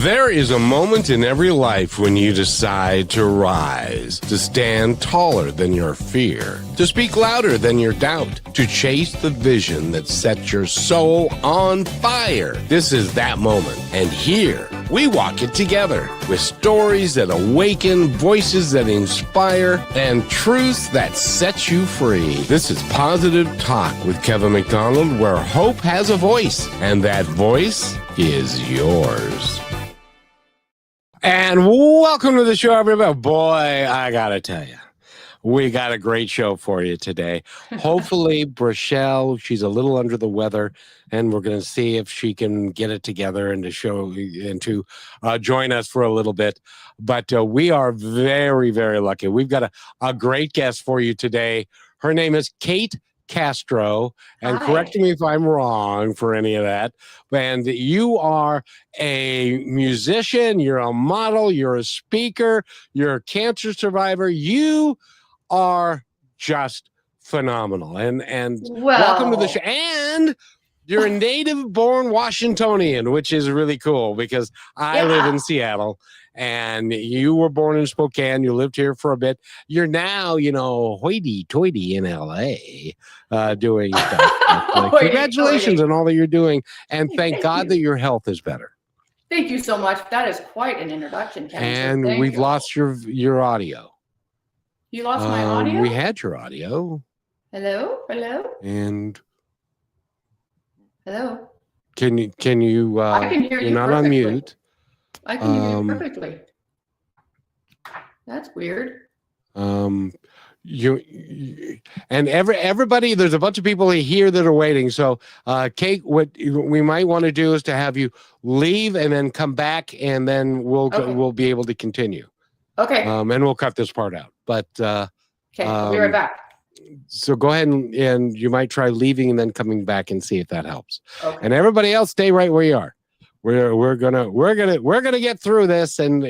There is a moment in every life when you decide to rise, to stand taller than your fear, to speak louder than your doubt, to chase the vision that sets your soul on fire. This is that moment. And here, we walk it together with stories that awaken, voices that inspire, and truths that set you free. This is Positive Talk with Kevin McDonald, where hope has a voice, and that voice is yours. And welcome to the show, everybody. Boy, I gotta tell you, we got a great show for you today. Hopefully, Brachelle, she's a little under the weather, and we're going to see if she can get it together and to join us for a little bit. But we are very, very lucky. We've got a great guest for you today. Her name is Kate Castro, and Hi. correct me if I'm wrong for any of that. And you are a musician, you're a model, you're a speaker, you're a cancer survivor. You are just phenomenal. And welcome to the show. And you're a native-born Washingtonian, which is really cool because I live in Seattle. And you were born in Spokane. You lived here for a bit. You're now, hoity-toity in L.A. Doing stuff. Congratulations on all that you're doing. And thank God that your health is better. Thank you so much. That is quite an introduction, Kevin. And we've lost your audio. You lost my audio? We had your audio. Hello? And hello? Can you I can hear you're you not perfectly. On mute. I can hear you perfectly. That's weird. You and everybody, there's a bunch of people here that are waiting. So Kate, what we might want to do is to have you leave and then come back, and then we'll be able to continue. Okay. And we'll cut this part out. But okay, I'll be right back. So go ahead and you might try leaving and then coming back and see if that helps. Okay. And everybody else, stay right where you are. We're gonna get through this, and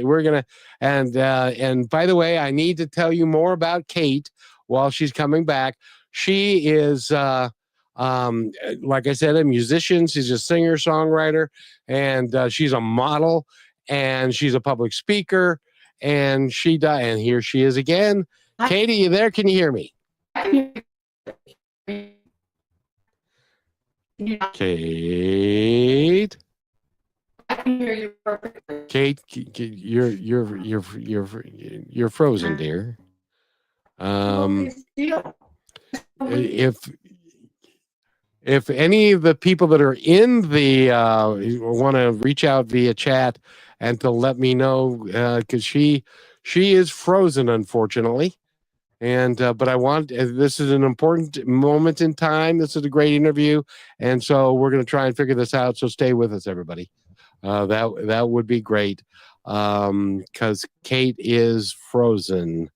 and by the way, I need to tell you more about Kate while she's coming back. She is like I said, a musician. She's a singer songwriter, and she's a model, and she's a public speaker, and and here she is again. Hi. Katie, you there? Can you hear me? I can hear you. Kate. I can hear you perfectly. Kate, you're frozen, dear. If any of the people that are in the want to reach out via chat and to let me know, because she is frozen, unfortunately. And but I want this is an important moment in time. This is a great interview, and so we're going to try and figure this out. So stay with us, everybody. That would be great, because Kate is frozen,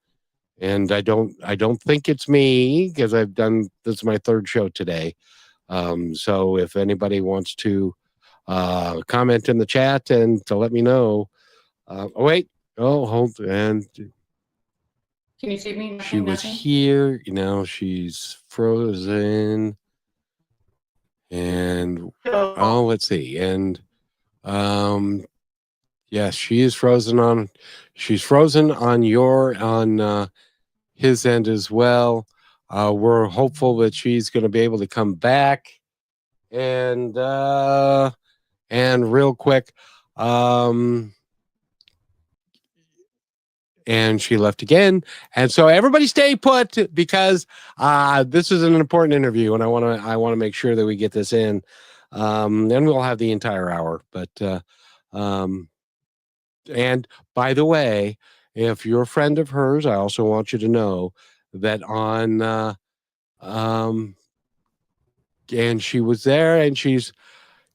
and I don't think it's me, because this is my third show today. So if anybody wants to comment in the chat and to let me know. Hold and. Can you see me? She was here, she's frozen. And let's see. And yes, she is frozen she's frozen on his end as well. We're hopeful that she's going to be able to come back. And real quick, and she left again. And so everybody stay put, because this is an important interview, and I want to make sure that we get this in. Then we'll have the entire hour. But and by the way, if you're a friend of hers, I also want you to know that and she was there, and she's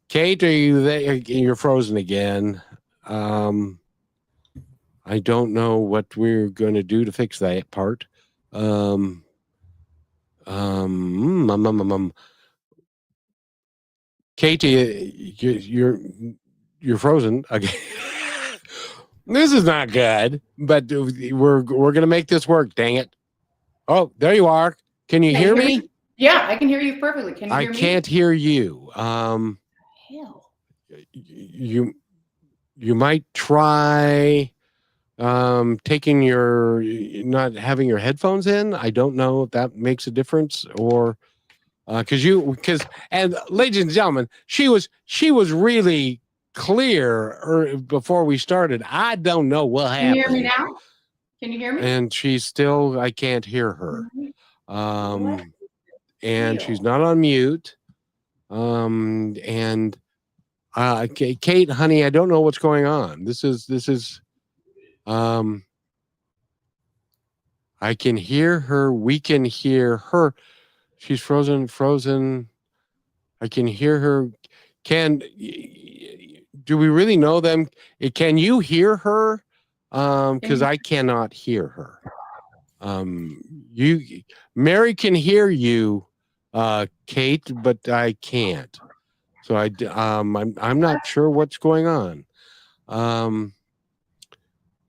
Kate, are you there? You're frozen again. I don't know what we're going to do to fix that part. Katie, you're frozen again. This is not good, but we're going to make this work. Dang it! Oh, there you are. Can you hear me? Yeah, I can hear you perfectly. Can you hear me? I can't hear you. Hell. you might try taking your not having your headphones in. I don't know if that makes a difference, or because and ladies and gentlemen, she was really clear before we started. I don't know what happened. Can you hear me now? Can you hear me? And she's still, I can't hear her. And she's not on mute. And Kate, honey, I don't know what's going on. This is I can hear her. We can hear her. She's frozen. I can hear her. Do we really know them? Can you hear her? Because I cannot hear her. Mary can hear you, Kate, but I can't. So I'm not sure what's going on.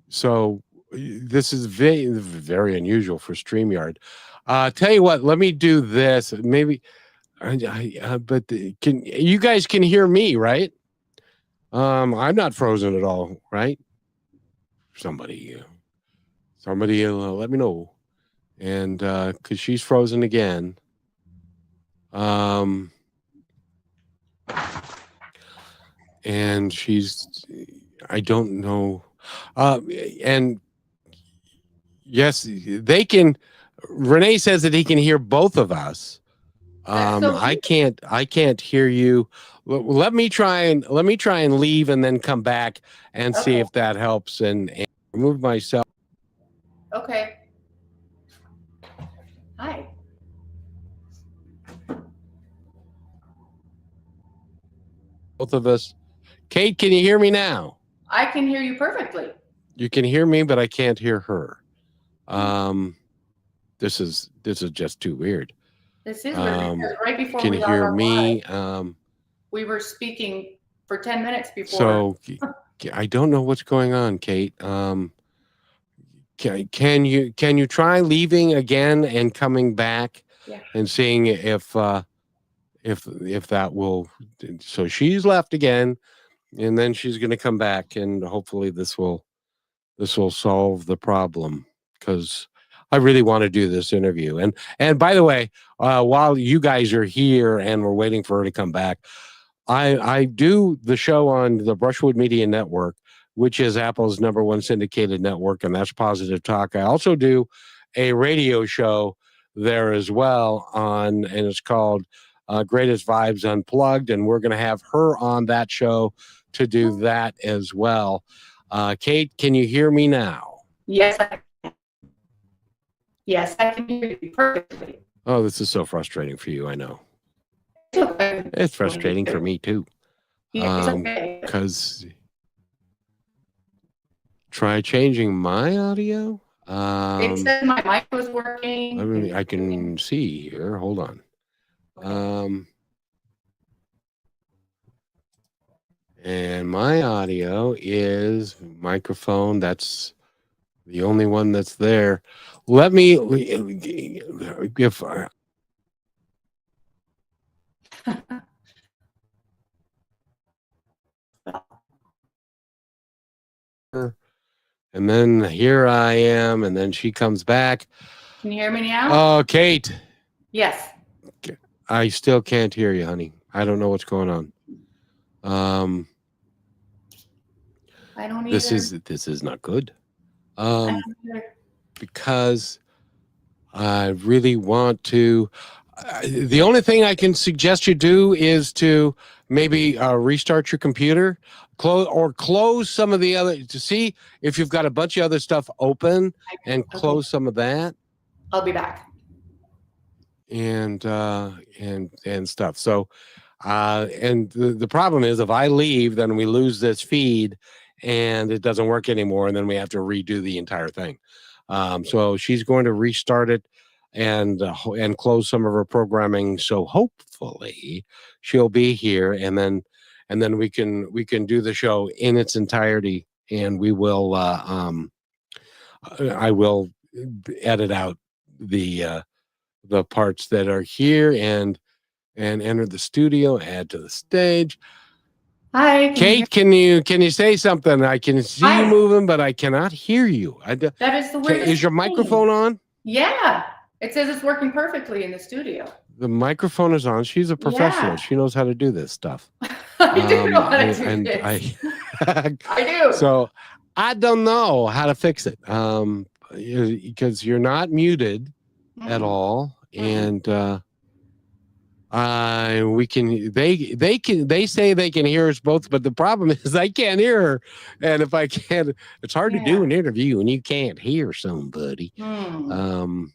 So this is very, very unusual for StreamYard. Tell you what, let me do this. Maybe, but you guys can hear me, right? I'm not frozen at all, right? Somebody let me know. And because she's frozen again. And I don't know. And yes, they can. Renee says that he can hear both of us. I can't hear you. Let me try and leave and then come back and see if that helps and remove myself. Okay. Hi. Both of us. Kate, can you hear me now? I can hear you perfectly. You can hear me, but I can't hear her. This is just too weird. This is weird because right before can we you hear me? We were speaking for 10 minutes before. So I don't know what's going on, Kate. Can you try leaving again and coming back and seeing if that will? So she's left again, and then she's going to come back, and hopefully this will solve the problem, because I really want to do this interview. And by the way, while you guys are here and we're waiting for her to come back, I do the show on the Brushwood Media Network, which is Apple's #1 syndicated network, and that's Positive Talk. I also do a radio show there as well and it's called Greatest Vibes Unplugged, and we're going to have her on that show to do that as well. Kate, can you hear me now? Yes, I can. Yes, I can hear you perfectly. Oh, this is so frustrating for you, I know. It's frustrating for me too. Because try changing my audio. It said my mic was working. I can see here. Hold on. And my audio is microphone. That's the only one that's there. Let me if and then here I am, and then she comes back. Can you hear me now? Oh, Kate. Yes. I still can't hear you, honey. I don't know what's going on. I don't either. This is not good. Because I really want to. The only thing I can suggest you do is to maybe restart your computer, close some of the other, to see if you've got a bunch of other stuff open, and close some of that. I'll be back. And stuff. So, and the problem is, if I leave, then we lose this feed, and it doesn't work anymore, and then we have to redo the entire thing. So she's going to restart it and close some of her programming. So hopefully she'll be here, and then we can do the show in its entirety, and we will. I will edit out the parts that are here and enter the studio, add to the stage. Hi, can you hear? Kate, can you say something? I can see you Hi. moving, but I cannot hear you. That is the Is weirdest your thing. microphone on? Yeah. It says it's working perfectly in the studio. The microphone is on. She's a professional. Yeah. She knows how to do this stuff. I do know how to do And this. I do. so I don't know how to fix it. Because you're not muted at Mm-mm. all, Mm-mm. and we can they say they can hear us both, but the problem is I can't hear her, and if I can't, it's hard to do Yeah. an interview when you can't hear somebody. Hmm.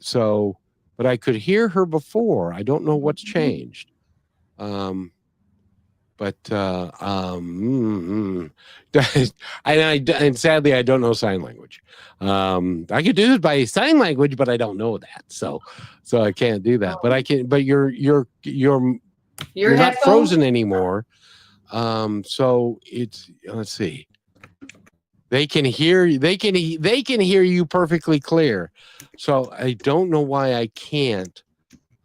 So, but I could hear her before. I don't know what's Mhm. changed. Um, but and sadly I don't know sign language. I could do it by sign language, but I don't know that, so I can't do that. But I Oh. can. But you're Your not headphones? frozen anymore. So it's, let's see. They can hear you. They can hear you perfectly clear. So I don't know why I can't.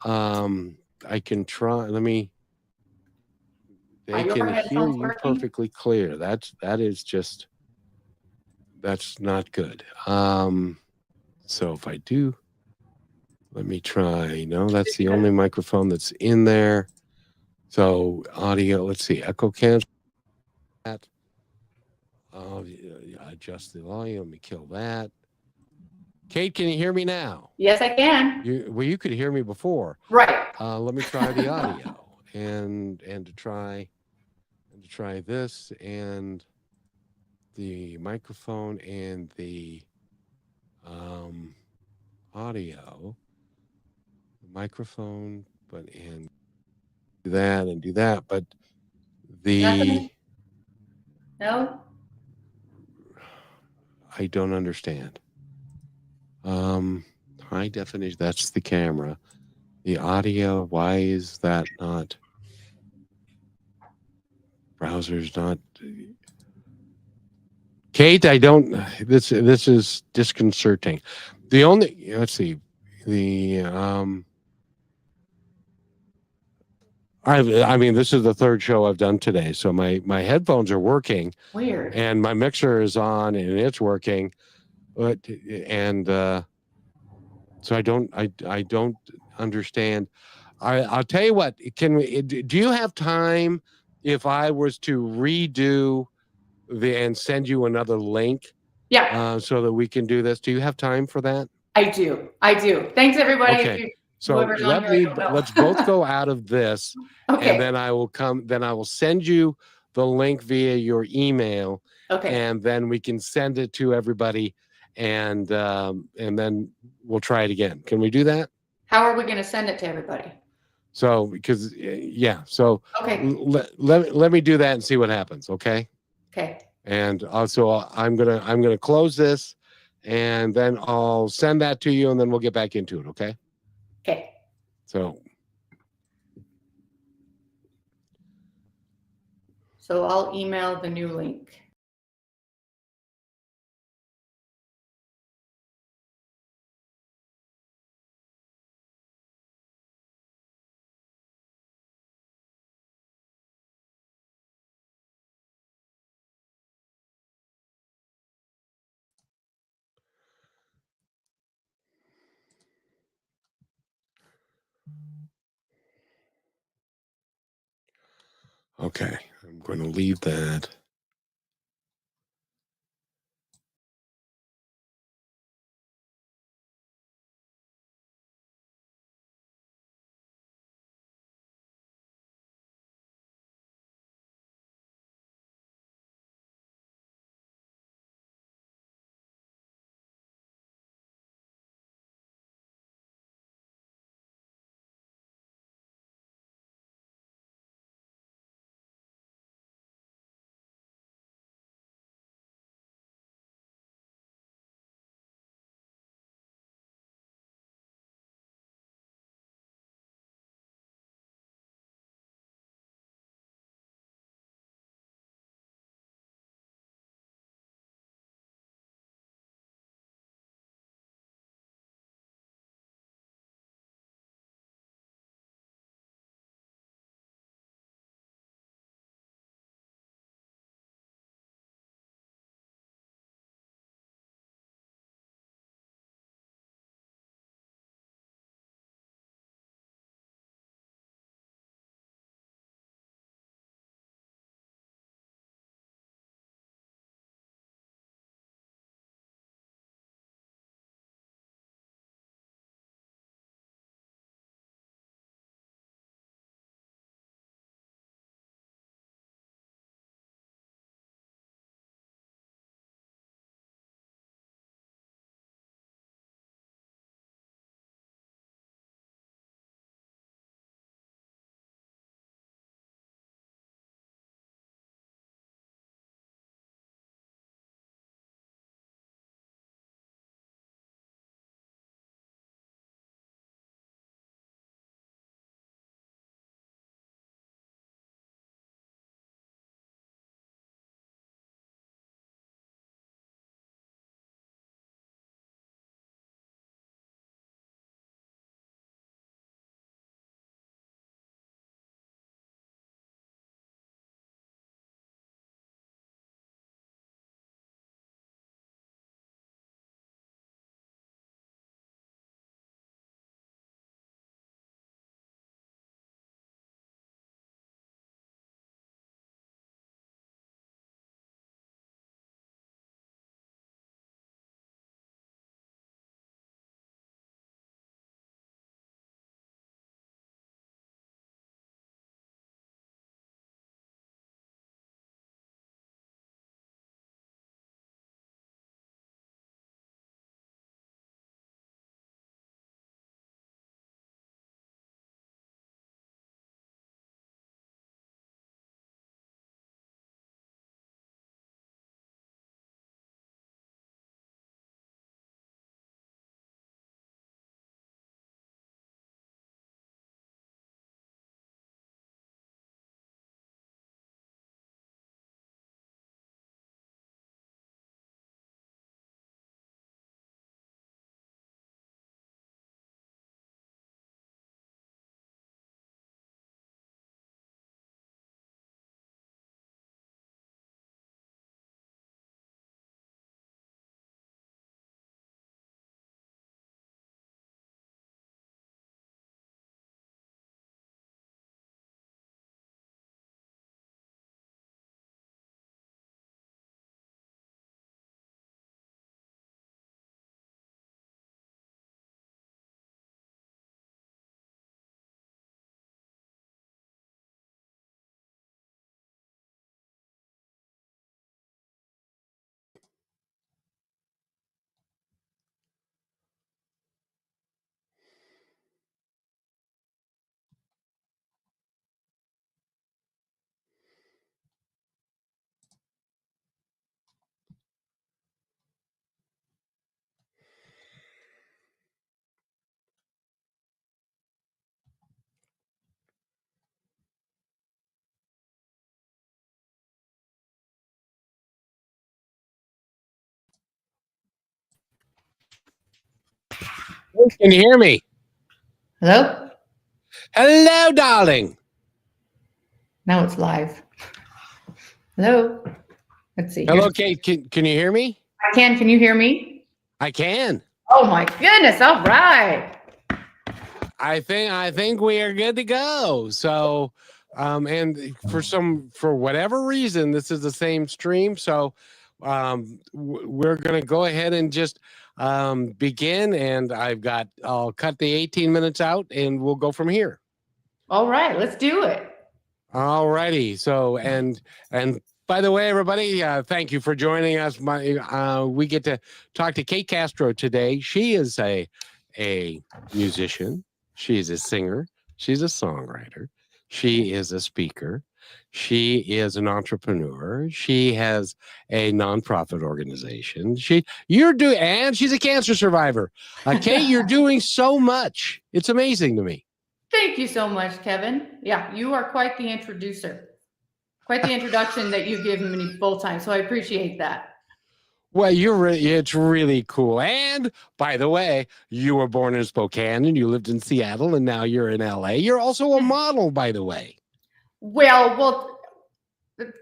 I can try. Let me. Are They your can hear headphones you working? perfectly clear. That is just, that's not good. So if I do, let me try. No, that's the only microphone that's in there. So audio. Let's see. Echo cancel that. Adjust the volume. Let me kill that. Kate, can you hear me now? Yes, I can. You could hear me before. Right. Let me try the audio and to try this and the microphone and the audio, the microphone, but and do that and do that. But the Nothing? No? I don't understand. High definition. That's the camera. The audio. Why is that not? Browser's not. Kate, I don't. This is disconcerting. The only, let's see, the I mean, this is the third show I've done today, so my headphones are working Weird. and my mixer is on and it's working, but and so I don't understand. I'll tell you what. Can we? Do you have time if I was to redo and send you another link? Yeah, So that we can do this. Do you have time for that? I do. I do. Thanks, everybody. If Okay. you, So whoever's on here, I don't let's both know. go out of this, and Okay. then then I will send you the link via your email, Okay. and then we can send it to everybody, and then we'll try it again. Can we do that? How are we going to send it to everybody? So because yeah, so Okay. let me do that and see what happens. Okay. Okay. And also I'm gonna close this, and then I'll send that to you, and then we'll get back into it. Okay. Okay. So So I'll email the new link. okay, I'm going to leave that. Can you hear me? Hello? Hello, darling. Now it's live. Hello? Let's see. Hello, Kate. Can you hear me? I can. Can you hear me? I can. Oh my goodness. All right. I think we are good to go. So, and for whatever reason, this is the same stream. So, we're gonna go ahead and just begin. And I'll cut the 18 minutes out, and we'll go from here. All right. Let's do it. All righty. So, and by the way, everybody, thank you for joining us. We get to talk to Kate Castro today. She is a musician. She's a singer. She's a songwriter. She is a speaker. She is an entrepreneur. She has a nonprofit organization. And she's a cancer survivor. Kate, you're doing so much. It's amazing to me. Thank you so much, Kevin. Yeah, you are quite the introducer. Quite the introduction that you've given me both times. So I appreciate that. Well, it's really cool. And by the way, you were born in Spokane and you lived in Seattle and now you're in LA. You're also a model, by the way. Well,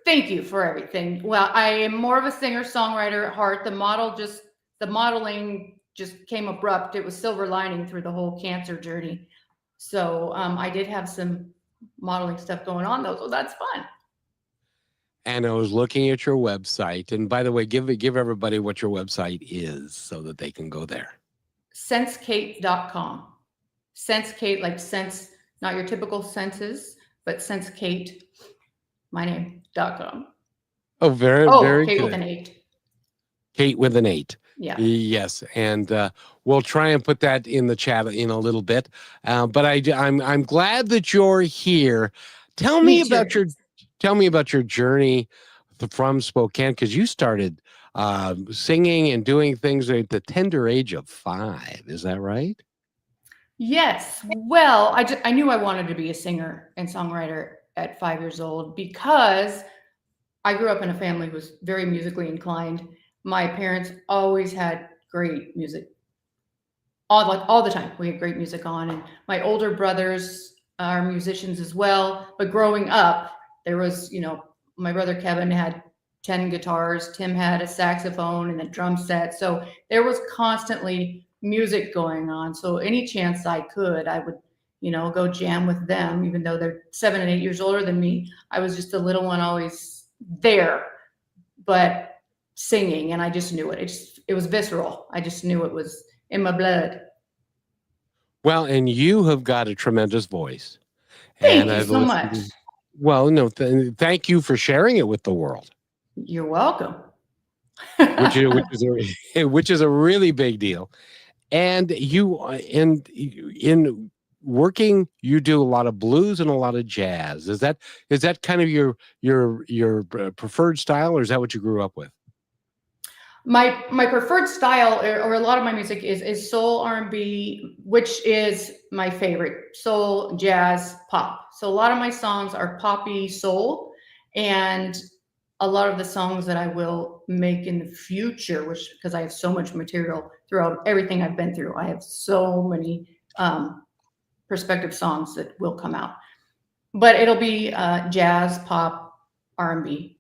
thank you for everything. Well, I am more of a singer-songwriter at heart. The modeling just came abrupt. It was silver lining through the whole cancer journey. So I did have some modeling stuff going on though. So that's fun. And I was looking at your website. And by the way, give everybody what your website is so that they can go there. SenseKate.com. SenseKate, like sense, not your typical senses, but SenseKate, my name.com. Oh, very Kate good. With an 8. Kate with an 8. Yeah. Yes, and we'll try and put that in the chat in a little bit. But I'm glad that you're here. Tell me about your journey from Spokane, because you started singing and doing things at the tender age of 5. Is that right? Yes. Well, I knew I wanted to be a singer and songwriter at 5 years old because I grew up in a family who was very musically inclined. My parents always had great music all the time. We had great music on, and my older brothers are musicians as well. But growing up, there was, my brother Kevin had 10 guitars. Tim had a saxophone and a drum set. So there was constantly music going on. So any chance I could, I would, go jam with them, even though they're 7 and 8 years older than me. I was just a little one, always there, but singing, and I just knew it. It was visceral. I just knew it was in my blood. Well, and you have got a tremendous voice. Thank you so much. Well, no, thank you for sharing it with the world. You're welcome. which is a really big deal. And in working, you do a lot of blues and a lot of jazz. Is that kind of your preferred style, or is that what you grew up with? My preferred style, or a lot of my music is soul, R&B, which is my favorite. Soul, jazz, pop. So a lot of my songs are poppy soul, and a lot of the songs that I will make in the future, because I have so much material throughout everything I've been through. I have so many prospective songs that will come out, but it'll be jazz, pop, R&B.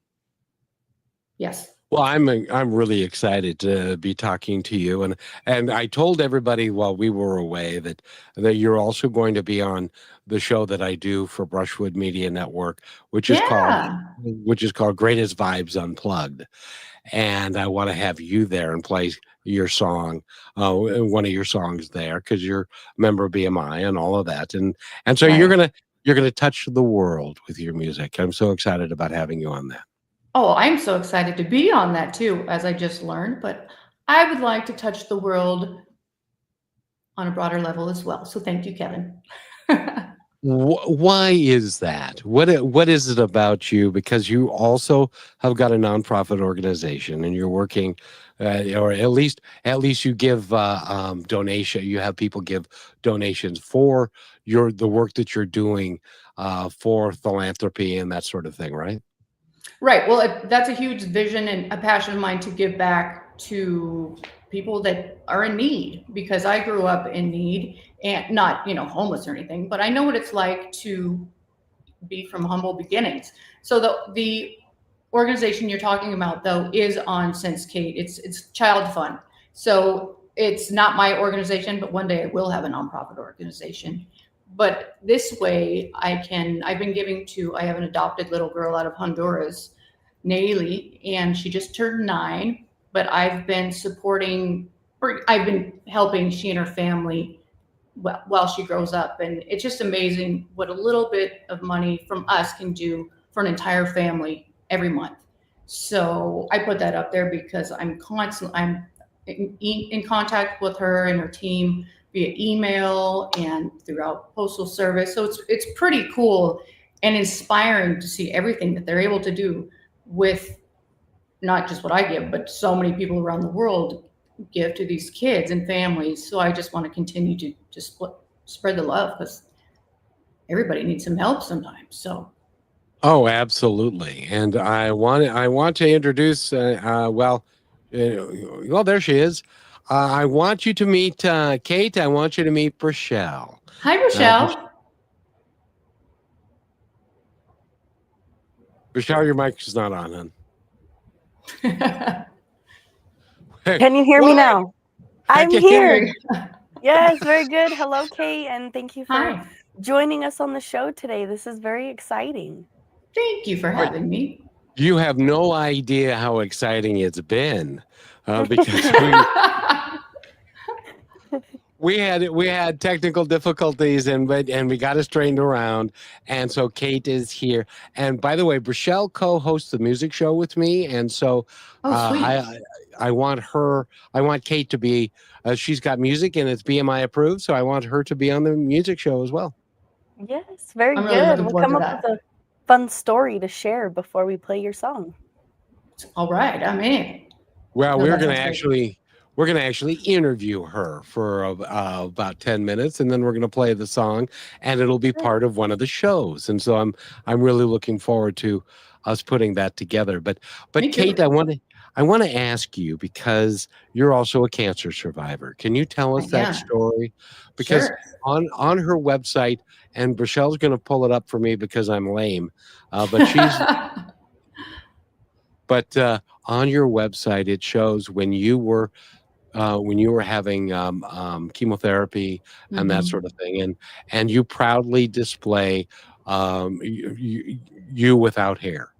Yes. Well, I'm really excited to be talking to you, and I told everybody while we were away that you're also going to be on the show that I do for Brushwood Media Network, which is called Greatest Vibes Unplugged, and I want to have you there and play your song, one of your songs there, because you're a member of BMI and all of that, and so right. you're gonna touch the world with your music. I'm so excited about having you on that. Oh, I'm so excited to be on that too, as I just learned, but I would like to touch the world on a broader level as well. So thank you, Kevin. Why is that? What is it about you? Because you also have got a nonprofit organization and you're working, or at least you give donation. You have people give donations for the work that you're doing for philanthropy and that sort of thing, right? Right. Well, that's a huge vision and a passion of mine to give back to people that are in need, because I grew up in need, and not, homeless or anything, but I know what it's like to be from humble beginnings. So the organization you're talking about, though, is on Sense Kate. It's Child Fund. So it's not my organization, but one day I will have a nonprofit organization. But this way I've been giving to, I have an adopted little girl out of Honduras, Nayeli, and she just turned 9, but I've been helping she and her family while she grows up. And it's just amazing what a little bit of money from us can do for an entire family every month. So I put that up there because I'm in contact with her and her team via email and throughout postal service. So it's pretty cool and inspiring to see everything that they're able to do with not just what I give, but so many people around the world give to these kids and families. So I just want to continue to spread the love, because everybody needs some help sometimes. So. Oh, absolutely. And I want to introduce, well, there she is. I want you to meet Kate. I want you to meet Rochelle. Hi, Rochelle. Rochelle, your mic is not on, hon. Can you hear me now? I'm can here. Yes, very good. Hello, Kate, and thank you for Hi. joining us on the show today. This is very exciting. Thank you for having me. You have no idea how exciting it's been, because we had technical difficulties, and we got it straightened around, and so Kate is here. And by the way, Rochelle co-hosts the music show with me, and so sweet. I want Kate to be. She's got music and it's BMI approved, so I want her to be on the music show as well. Yes, very I'm good. really looking We'll forward come to up that. with a fun story to share before we play your song. All right, I'm in. Well, No, we're that going to sounds great. actually interview her for about 10 minutes, and then we're going to play the song, and it'll be part of one of the shows. And so I'm really looking forward to us putting that together. But Me too. Kate, I want to ask you, because you're also a cancer survivor. Can you tell us that story? Because Sure. on her website, and Rochelle's going to pull it up for me because I'm lame, but she's but on your website it shows when you were having chemotherapy and that sort of thing, and you proudly display you without hair.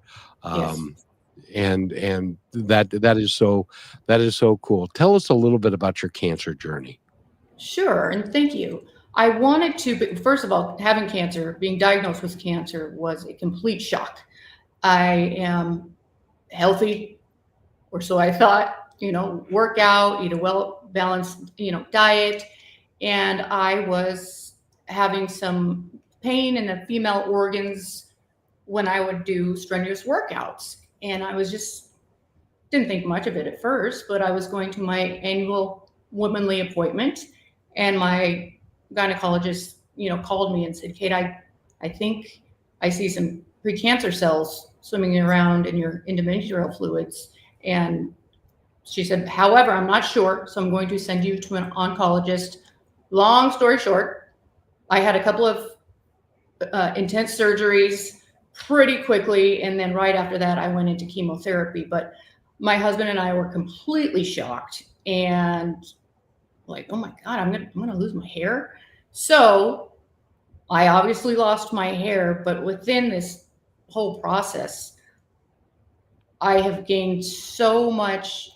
Yes. And that is so cool. Tell us a little bit about your cancer journey. Sure, and thank you. I wanted to, but first of all, having cancer, being diagnosed with cancer was a complete shock. I am healthy, or so I thought, work out, eat a well-balanced, diet. And I was having some pain in the female organs when I would do strenuous workouts. And I didn't think much of it at first, but I was going to my annual womanly appointment, and my gynecologist, called me and said, Kate, I think I see some precancer cells swimming around in your endometrial fluids. And she said, however, I'm not sure, so I'm going to send you to an oncologist. Long story short, I had a couple of intense surgeries pretty quickly, and then right after that, I went into chemotherapy. But my husband and I were completely shocked and like, oh my God, I'm gonna lose my hair. So I obviously lost my hair, but within this whole process, I have gained so much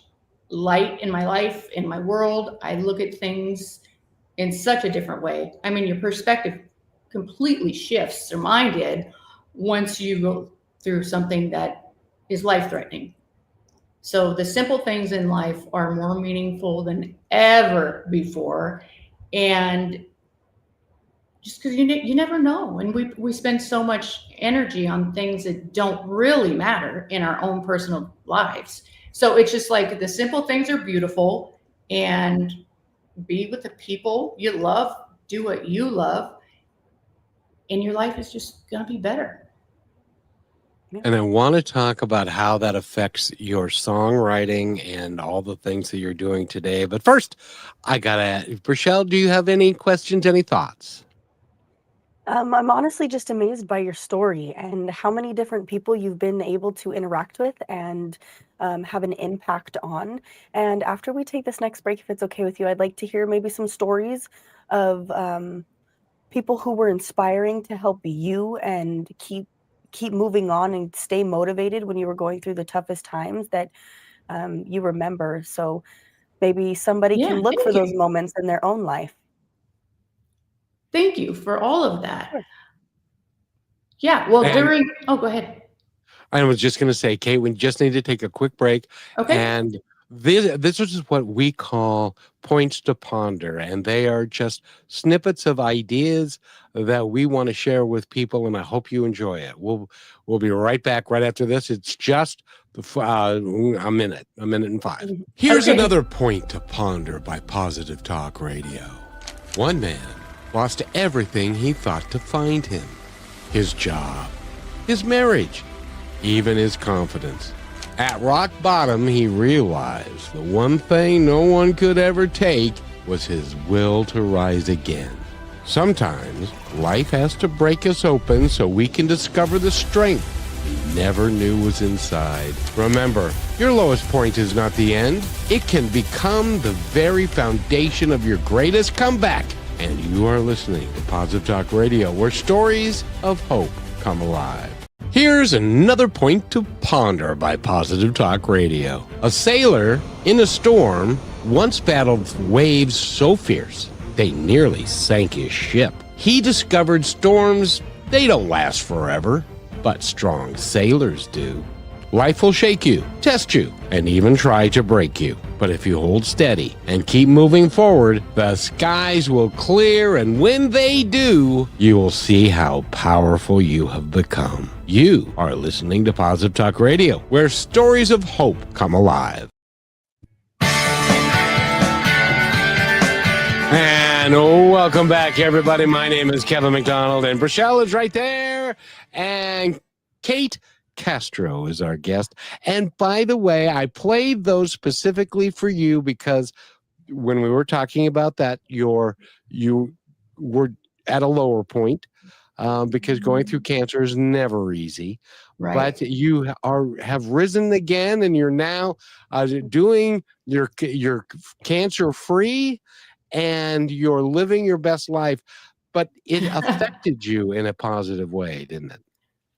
light in my life, in my world. I look at things in such a different way. I mean, your perspective completely shifts, or mine did, once you go through something that is life-threatening. So the simple things in life are more meaningful than ever before. And just because you never know. And we spend so much energy on things that don't really matter in our own personal lives. So it's just like the simple things are beautiful, and be with the people you love, do what you love, and your life is just going to be better. And I want to talk about how that affects your songwriting and all the things that you're doing today. But first, I got to, Rochelle, do you have any questions, any thoughts? I'm honestly just amazed by your story and how many different people you've been able to interact with and have an impact on. And after we take this next break, if it's okay with you, I'd like to hear maybe some stories of people who were inspiring to help you and keep moving on and stay motivated when you were going through the toughest times that you remember. So maybe somebody Yeah, can look for thank those you. moments in their own life. Thank you for all of that. Sure. Yeah, well, And go ahead. I was just going to say, Kate, we just need to take a quick break. Okay. And this is what we call points to ponder. And they are just snippets of ideas that we want to share with people. And I hope you enjoy it. We'll be right back right after this. It's just a minute and 5. Here's Okay. another point to ponder by Positive Talk Radio. One man lost everything he thought to find him: his job, his marriage, even his confidence. At rock bottom, he realized the one thing no one could ever take was his will to rise again. Sometimes life has to break us open so we can discover the strength we never knew was inside. Remember, your lowest point is not the end. It can become the very foundation of your greatest comeback. And you are listening to Positive Talk Radio, where stories of hope come alive. Here's another point to ponder by Positive Talk Radio. A sailor in a storm once battled waves so fierce they nearly sank his ship. He discovered storms, they don't last forever, but strong sailors do. Life will shake you, test you, and even try to break you. But if you hold steady and keep moving forward, the skies will clear, and when they do, you will see how powerful you have become. You are listening to Positive Talk Radio, where stories of hope come alive. And welcome back, everybody. My name is Kevin McDonald, and Rochelle is right there, and Kate Castro is our guest. And by the way, I played those specifically for you because when we were talking about that, you were at a lower point because going through cancer is never easy. Right. But you have risen again, and you're now doing your cancer free, and you're living your best life. But it affected you in a positive way, didn't it?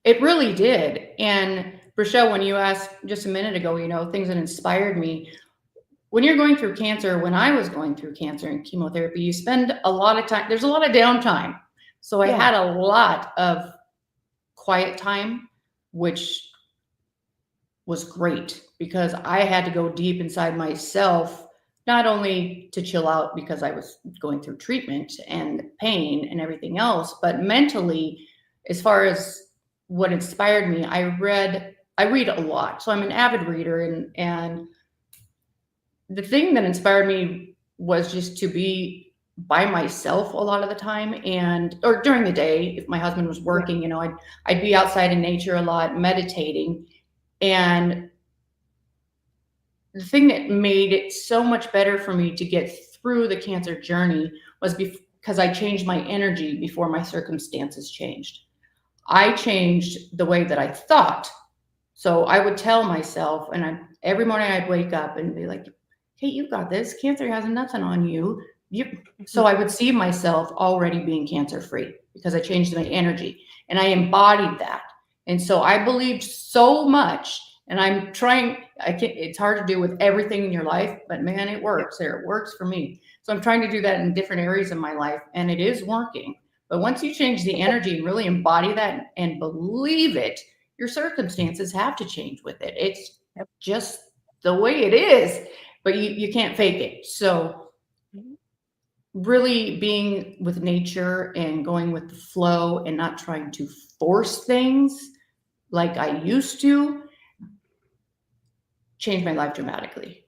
It really did. And Rochelle, when you asked just a minute ago, things that inspired me, when you're going through cancer, when I was going through cancer and chemotherapy, you spend a lot of time, there's a lot of downtime. So I had a lot of quiet time, which was great because I had to go deep inside myself, not only to chill out because I was going through treatment and pain and everything else, but mentally, as far as what inspired me, I read a lot. So I'm an avid reader, and the thing that inspired me was just to be by myself a lot of the time, or during the day if my husband was working, I'd be outside in nature a lot, meditating. And the thing that made it so much better for me to get through the cancer journey was because I changed my energy before my circumstances changed. I changed the way that I thought. So I would tell myself, and every morning I'd wake up and be like, "Hey, you got this. Cancer has nothing on you." So I would see myself already being cancer free because I changed my energy and I embodied that. And so I believed so much, and I'm trying, it's hard to do with everything in your life, but man, it works. It works for me. So I'm trying to do that in different areas of my life, and it is working. But once you change the energy and really embody that and believe it, your circumstances have to change with it. It's just the way it is, but you can't fake it. So really being with nature and going with the flow and not trying to force things like I used to changed my life dramatically.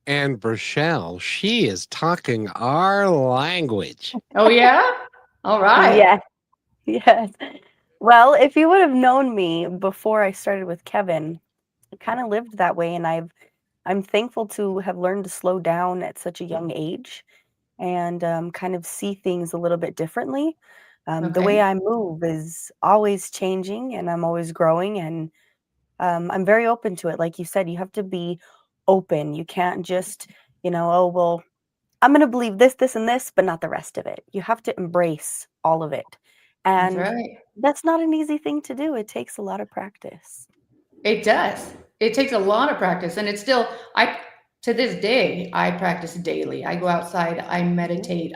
And Rochelle, she is talking our language. Oh, yeah? All right. Yes. Yes. Well, if you would have known me before I started with Kevin, I kind of lived that way, and I'm thankful to have learned to slow down at such a young age and kind of see things a little bit differently. The way Okay. I move is always changing, and I'm always growing, and I'm very open to it. Like you said, you have to be open. You can't just, oh, well, I'm going to believe this, this, and this, but not the rest of it. You have to embrace all of it. That's And right. that's not an easy thing to do. It takes a lot of practice. It does. It takes a lot of practice, and it's still I to this day I practice daily. I go outside, I Mhm. meditate.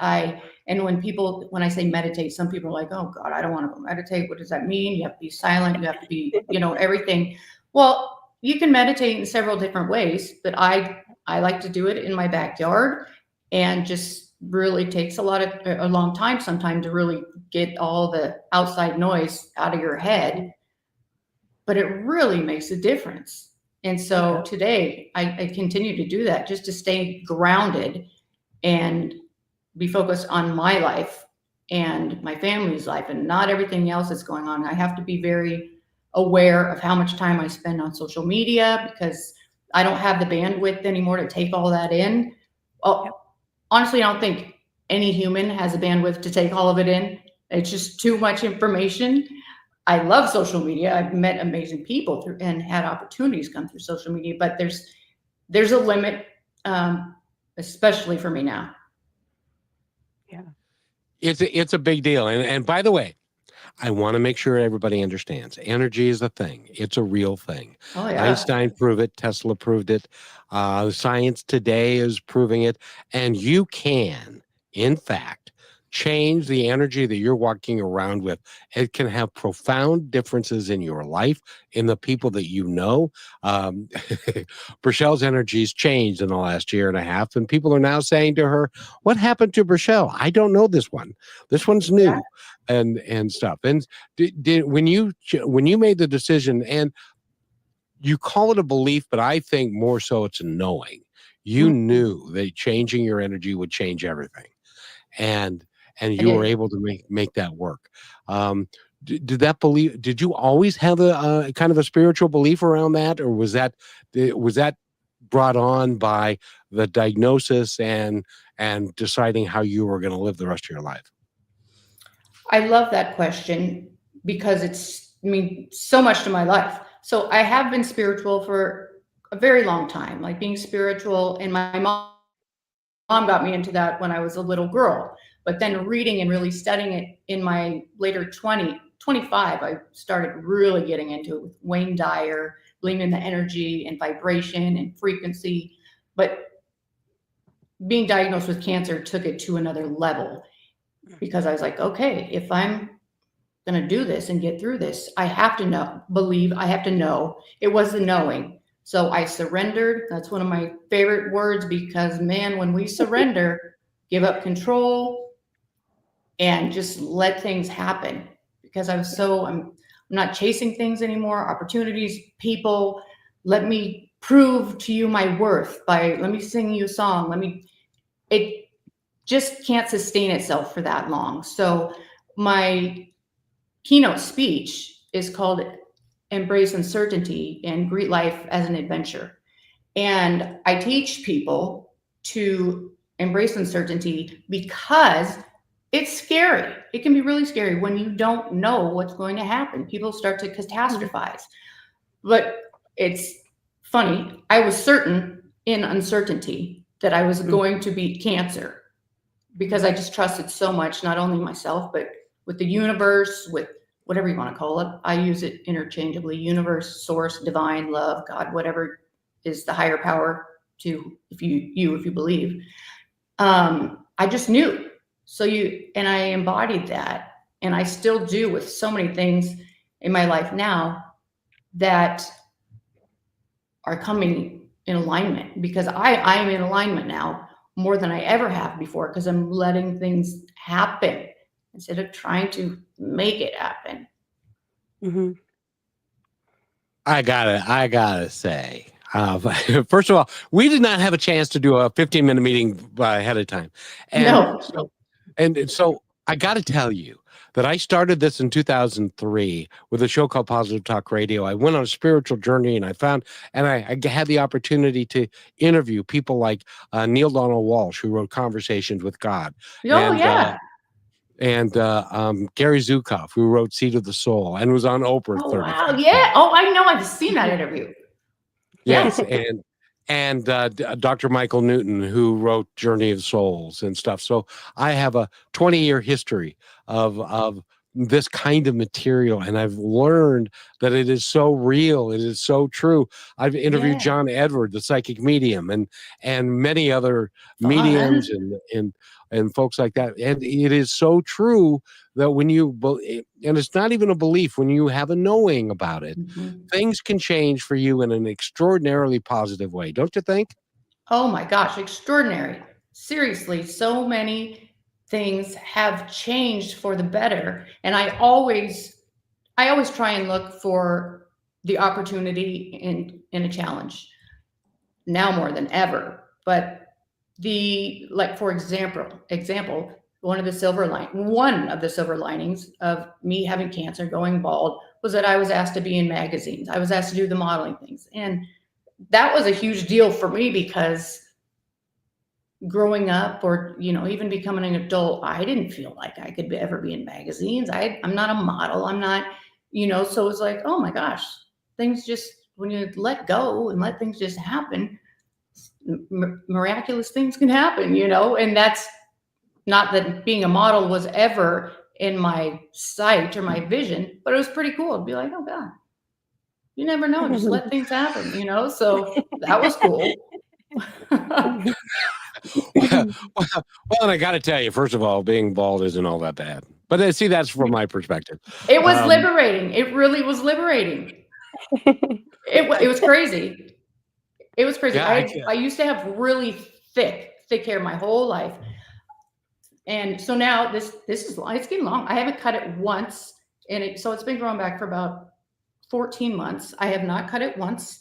And when I say meditate, some people are like, "Oh God, I don't want to go meditate. What does that mean? You have to be silent. You have to be, everything." Well, you can meditate in several different ways, but I like to do it in my backyard, and just really takes a long time sometimes to really get all the outside noise out of your head, Mhm. but it really makes a difference. And It so does. today I continue to do that just to stay grounded and be focused on my life and my family's life and not everything else that's going on. I have to be very aware of how much time I spend on social media because I don't have the bandwidth anymore to take all that in. Yep. Oh, honestly, I don't think any human has a bandwidth to take all of it in. It's just too much information. I love social media. I've met amazing people through and had opportunities come through social media, but there's a limit, especially for me now. Yeah. It's a big deal. And by the way, I want to make sure everybody understands energy is a thing. It's a real thing. Oh yeah, Einstein proved it. Tesla proved it. Science today is proving it. And you can, in fact, change the energy that you're walking around with. It can have profound differences in your life, in the people that you know. Um, Brichelle's energy's changed in the last year and a half, and people are now saying to her, "What happened to Brichelle? I don't know this one. This one's yeah, new." And stuff. And did when you made the decision, and you call it a belief, but I think more so it's a knowing. You Mhm. knew that changing your energy would change everything, and and I you were did. able to make that work. Did that belief? Did you always have a kind of a spiritual belief around that, or was that brought on by the diagnosis and deciding how you were going to live the rest of your life? I love that question because I mean, so much to my life. So I have been spiritual for a very long time, like being spiritual. And my mom got me into that when I was a little girl. But then reading and really studying it in my later 25, I started really getting into it with Wayne Dyer, believing in the energy and vibration and frequency. But being diagnosed with cancer took it to another level because I was like, okay, if I'm going to do this and get through this, I have to I have to know. It was the knowing. So I surrendered. That's one of my favorite words because, man, when we surrender, give up control and just let things happen because I'm not chasing things anymore, opportunities, people. Let me prove to you my worth by let me sing you a song. It just can't sustain itself for that long. So my keynote speech is called Embrace Uncertainty and Greet Life as an Adventure. And I teach people to embrace uncertainty because it's scary. It can be really scary when you don't know what's going to happen. People start to Mhm. catastrophize. But it's funny. I was certain in uncertainty that I was Mhm. going to beat cancer because I Mhm. just trusted so much, not only myself, but with the universe, with whatever you want to call it. I use it interchangeably: universe, source, divine, love, God, whatever is the higher power to if you believe. I just knew. And I embodied that. And I still do with so many things in my life now that are coming in alignment because I'm in alignment now more than I ever have before because I'm letting things happen instead of trying to make it happen. Mhm. I gotta say, first of all, we did not have a chance to do a 15-minute meeting ahead of time, and No. so and so I got to tell you that I started this in 2003 with a show called Positive Talk Radio. I went on a spiritual journey, and I had the opportunity to interview people like Neil Donald Walsh, who wrote Conversations with God, Oh, yeah. and Gary Zukav, who wrote Seed of the Soul and was on Oprah Oh, 35 wow. times. Yeah. Oh, I know. I've seen that interview. Yes, and Dr. Michael Newton, who wrote Journey of Souls and stuff. So I have a 20-year history of this kind of material, and I've learned that it is so real. It is so true. I've interviewed Yeah. John Edward, the psychic medium, and many other mediums Fun. and folks like that. And it is so true that when and it's not even a belief, when you have a knowing about it, Mhm. things can change for you in an extraordinarily positive way, don't you think? Oh my gosh, extraordinary. Seriously, so many things have changed for the better. And I always try and look for the opportunity in a challenge now more than ever. But for example, one of the silver linings of me having cancer, going bald, was that I was asked to be in magazines. I was asked to do the modeling things. And that was a huge deal for me because growing up, or even becoming an adult, I didn't feel like I could ever be in magazines. I'm not a model. I'm not, so it's like, oh my gosh, things just, when you let go and let things just happen, miraculous things can happen, and that's not that being a model was ever in my sight or my vision, but it was pretty cool to be like, oh God, you never know, just let things happen, so that was cool. Well, and I got to tell you, first of all, being bald isn't all that bad. But see, that's from my perspective. It was liberating. It really was liberating. It was crazy. It was crazy. Yeah, I used to have really thick hair my whole life. And so now this is long. It's getting long. I haven't cut it once. So it's been growing back for about 14 months. I have not cut it once.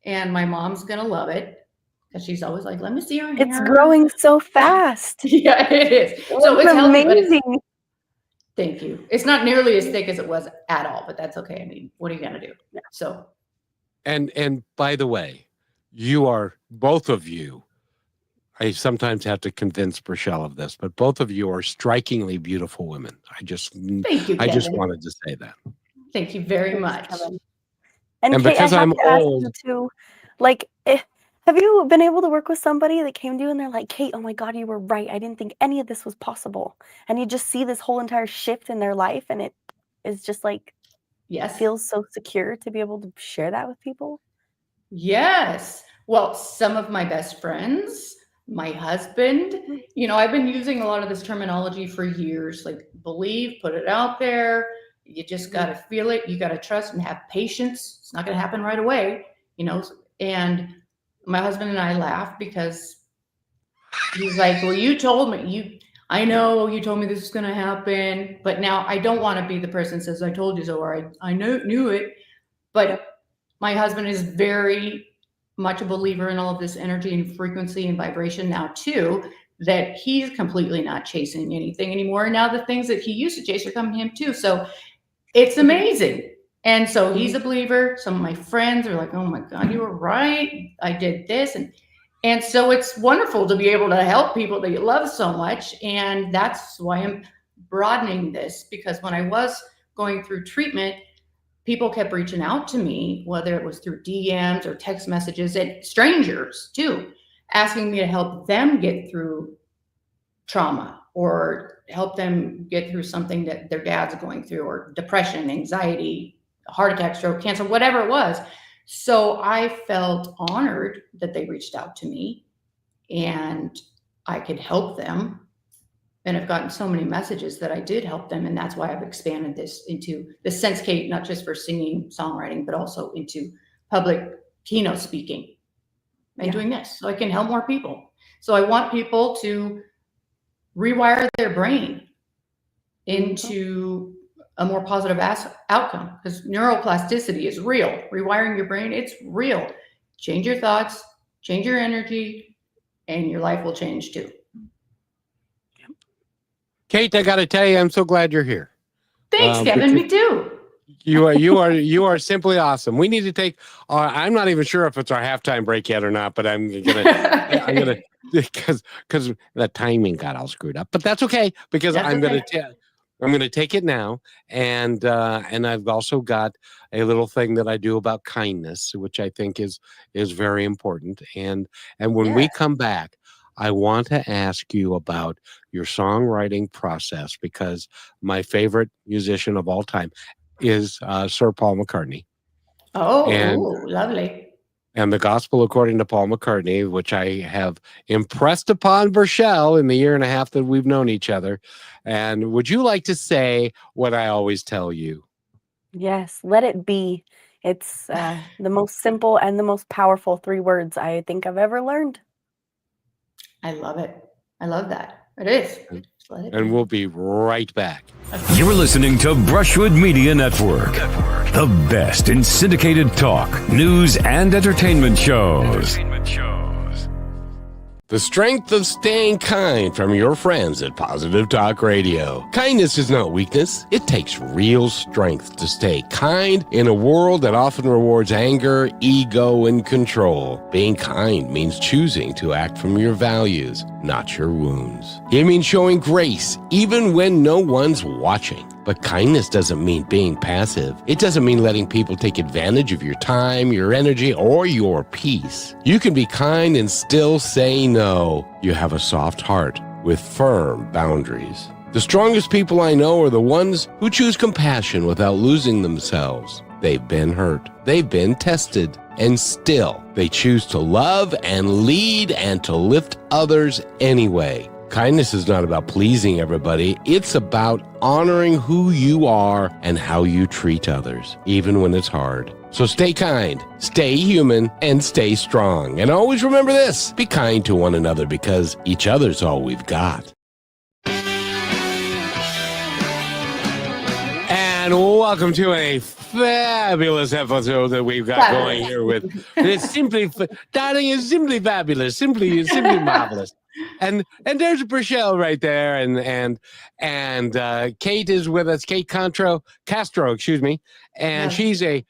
And my mom's going to love it, because she's always like, let me see your hair. It's growing so fast. Yeah, it is. So It's healthy, amazing. Thank you. It's not nearly as thick as it was at all, but that's okay. I mean, what are you going to do? So. And by the way, both of you, I sometimes have to convince Rochelle of this, but both of you are strikingly beautiful women. Thank you, Kevin. I just wanted to say that. Thank you very much. Kevin. And Kate, because I have I'm to ask old, you too, have you been able to work with somebody that came to you and they're like, Kate, oh my God, you were right. I didn't think any of this was possible. And you just see this whole entire shift in their life, and it is just like, yes, feels so secure to be able to share that with people. Yes. Well, some of my best friends, my husband, I've been using a lot of this terminology for years, like believe, put it out there. You just got to feel it. You got to trust and have patience. It's not going to happen right away, and my husband and I laugh because he's like, well, I know you told me this was going to happen, but now I don't want to be the person that says, I told you so, or I knew it. But my husband is very much a believer in all of this energy and frequency and vibration now too, that he's completely not chasing anything anymore. Now the things that he used to chase are coming to him too. So it's amazing. And so he's a believer. Some of my friends are like, oh my God, you were right. I did this. And so it's wonderful to be able to help people that you love so much. And that's why I'm broadening this, because when I was going through treatment, people kept reaching out to me, whether it was through DMs or text messages, and strangers too, asking me to help them get through trauma or help them get through something that their dad's going through, or depression, anxiety, heart attack, stroke, cancer, whatever it was. So I felt honored that they reached out to me and I could help them. And I've gotten so many messages that I did help them. And that's why I've expanded this into the Sensecate, not just for singing, songwriting, but also into public keynote speaking and doing this. So I can help more people. So I want people to rewire their brain into a more positive outcome, because neuroplasticity is real. Rewiring your brain, it's real. Change your thoughts, change your energy, and your life will change too. Kate, I got to tell you, I'm so glad you're here. Thanks, Kevin. Me too. You are simply awesome. We need to take. I'm not even sure if it's our halftime break yet or not, but I'm gonna because the timing got all screwed up. But that's okay because That's I'm okay. gonna take it now, and I've also got a little thing that I do about kindness, which I think is very important. And when we Yes. come back, I want to ask you about your songwriting process because my favorite musician of all time is Sir Paul McCartney, and Oh, ooh, lovely. the Gospel according to Paul McCartney, which I have impressed upon Burchelle in the year and a half that we've known each other. And would you like to say what I always tell you? Yes, let it be. It's the most simple and the most powerful 3 words I think I've ever learned. I love it. I love that. It is. And, Just let it and be. we'll be right back. You're listening to Brushwood Media Network, the best in syndicated talk, news, and entertainment shows. The strength of staying kind from your friends at Positive Talk Radio. Kindness is not weakness. It takes real strength to stay kind in a world that often rewards anger, ego, and control. Being kind means choosing to act from your values, not your wounds. It means showing grace even when no one's watching. But kindness doesn't mean being passive. It doesn't mean letting people take advantage of your time, your energy, or your peace. You can be kind and still say no. You have a soft heart with firm boundaries. The strongest people I know are the ones who choose compassion without losing themselves. They've been hurt. They've been tested. And still, they choose to love and lead and to lift others anyway. Kindness is not about pleasing everybody. It's about honoring who you are and how you treat others, even when it's hard. So stay kind, stay human, and stay strong. And always remember this, be kind to one another because each other's all we've got. And welcome to a fabulous episode that we've got going here with. It's simply, darling, it's simply fabulous, simply marvelous. And there's Burchelle right there, and Kate is with us, Kate Castro, excuse me, and she's a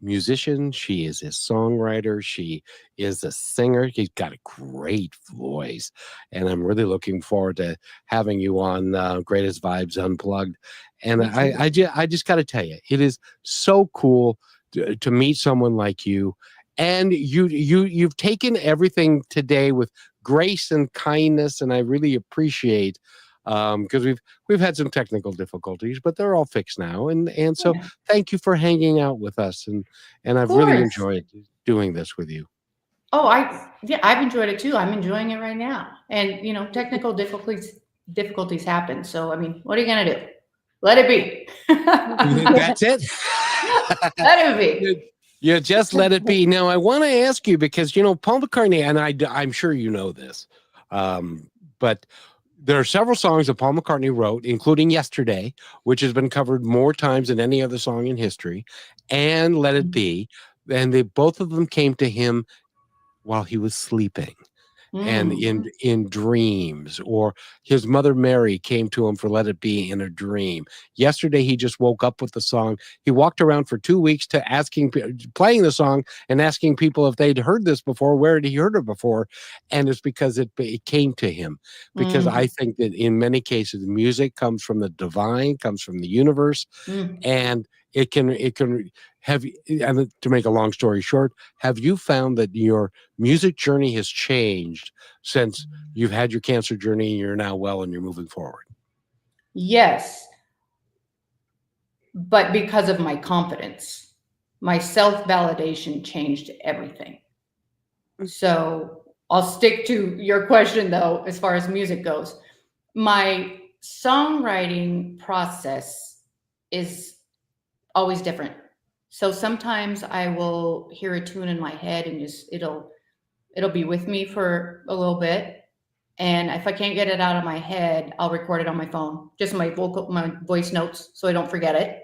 musician. She is a songwriter. She is a singer. She's got a great voice, and I'm really looking forward to having you on Greatest Vibes Unplugged. And I just got to tell you, it is so cool to meet someone like you, and you've taken everything today with grace and kindness, and I really appreciate because we've had some technical difficulties, but they're all fixed now. And so thank you for hanging out with us, and I've really enjoyed doing this with you. Oh, I've enjoyed it too. I'm enjoying it right now. And technical difficulties happen. So I mean, what are you gonna do? Let it be. That's it. Let it be. You just let it be. Now, I want to ask you because, Paul McCartney, and I'm sure you know this, but there are several songs that Paul McCartney wrote, including Yesterday, which has been covered more times than any other song in history, and Let It Be. And both of them came to him while he was sleeping. And in dreams, or his mother Mary came to him for Let It Be in a dream. Yesterday, he just woke up with the song. He walked around for 2 weeks playing the song and asking people if they'd heard this before, where had he heard it before? And it's because it came to him. Because I think that in many cases, music comes from the divine, comes from the universe, and it can have, and to make a long story short, have you found that your music journey has changed since you've had your cancer journey and you're now well and you're moving forward? Yes. But because of my confidence, my self-validation changed everything. So I'll stick to your question though, as far as music goes. My songwriting process is always different. So sometimes I will hear a tune in my head and it'll be with me for a little bit. And if I can't get it out of my head, I'll record it on my phone, just my voice notes, so I don't forget it.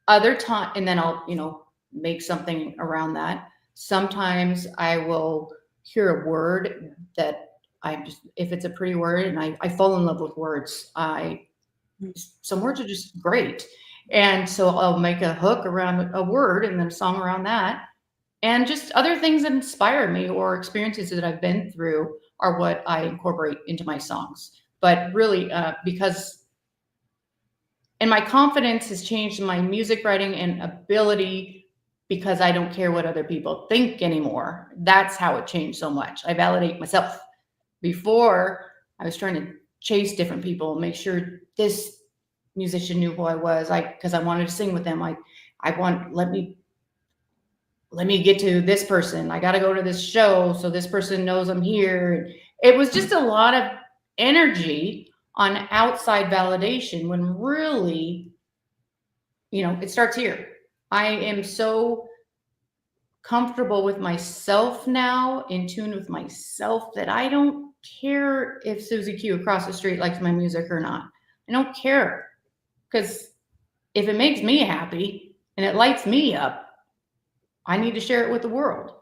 Other time, and then I'll, make something around that. Sometimes I will hear a word that if it's a pretty word and I fall in love with words, I some words are just great. And so I'll make a hook around a word and then a song around that. And just other things that inspire me or experiences that I've been through are what I incorporate into my songs. But really, because, and my confidence has changed in my music writing and ability because I don't care what other people think anymore. That's how it changed so much. I validate myself. Before, I was trying to chase different people, make sure this musician knew who I was, because I wanted to sing with them. Let me get to this person. I got to go to this show so this person knows I'm here. It was just a lot of energy on outside validation when really, it starts here. I am so comfortable with myself now, in tune with myself, that I don't care if Susie Q across the street likes my music or not. I don't care, because if it makes me happy and it lights me up, I need to share it with the world.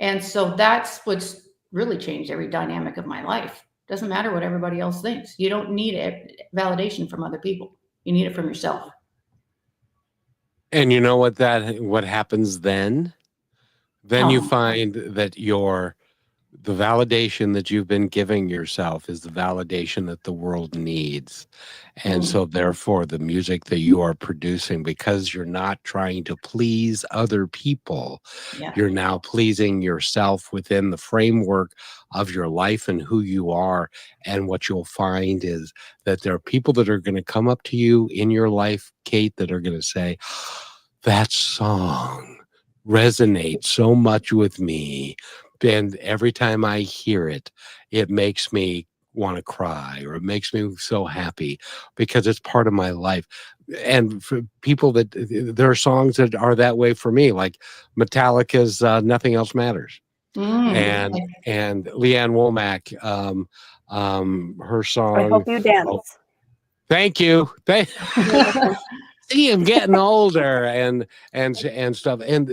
And so that's what's really changed every dynamic of my life. Doesn't matter what everybody else thinks. You don't need validation from other people. You need it from yourself. And you know what happens then? Then you find that the validation that you've been giving yourself is the validation that the world needs. And so therefore the music that you are producing, because you're not trying to please other people, you're now pleasing yourself within the framework of your life and who you are. And what you'll find is that there are people that are going to come up to you in your life, Kate, that are going to say, that song resonates so much with me. And every time I hear it, it makes me want to cry, or it makes me so happy because it's part of my life. And for people there are songs that are that way for me, like Metallica's Nothing Else Matters. And Leanne Womack, her song, I Hope You Dance. Thank you. See, I'm getting older and stuff. And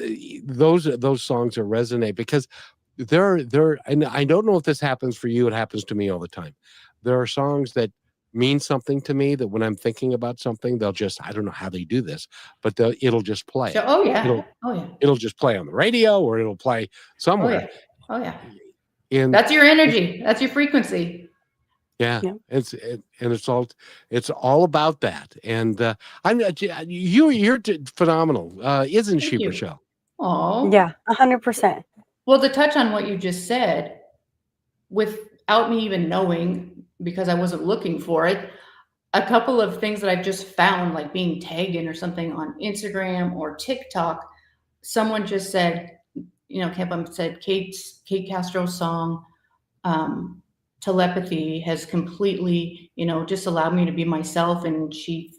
those songs that resonate because they're and I don't know if this happens for you. It happens to me all the time. There are songs that mean something to me that when I'm thinking about something, they'll just, I don't know how they do this, but it'll just play. It'll just play on the radio, or it'll play somewhere. Oh yeah. That's your energy. That's your frequency. Yeah. It's all about that. And you're phenomenal, isn't she, Rochelle? Oh yeah, 100%. Well, to touch on what you just said, without me even knowing, because I wasn't looking for it, a couple of things that I've just found, like being tagged in or something on Instagram or TikTok, someone just said, said Kate Castro's song, Telepathy, has completely, just allowed me to be myself, and she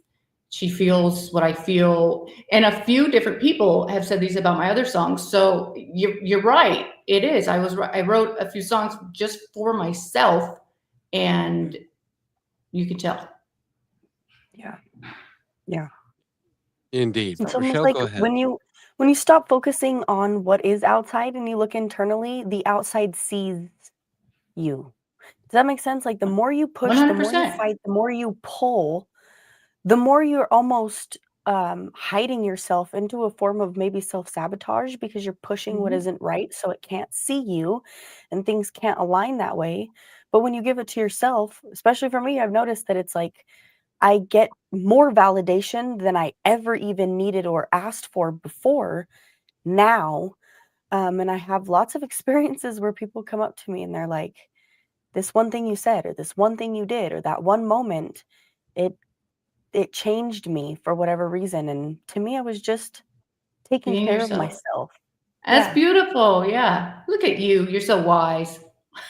feels what I feel. And a few different people have said these about my other songs. So you're right. It is. I wrote a few songs just for myself, and you can tell. Yeah. Indeed. It's Rochelle, almost like go ahead. when you stop focusing on what is outside and you look internally, the outside sees you. Does that make sense? Like the more you push, 100%. the more you fight, the more you pull, the more you're almost hiding yourself into a form of maybe self-sabotage, because you're pushing what isn't right, so it can't see you and things can't align that way. But when you give it to yourself, especially for me, I've noticed that it's like I get more validation than I ever even needed or asked for before now. And I have lots of experiences where people come up to me and they're like, this one thing you said, or this one thing you did, or that one moment, it changed me for whatever reason. And to me, I was just taking Being care yourself. of myself. That's beautiful. Yeah. Look at you. You're so wise.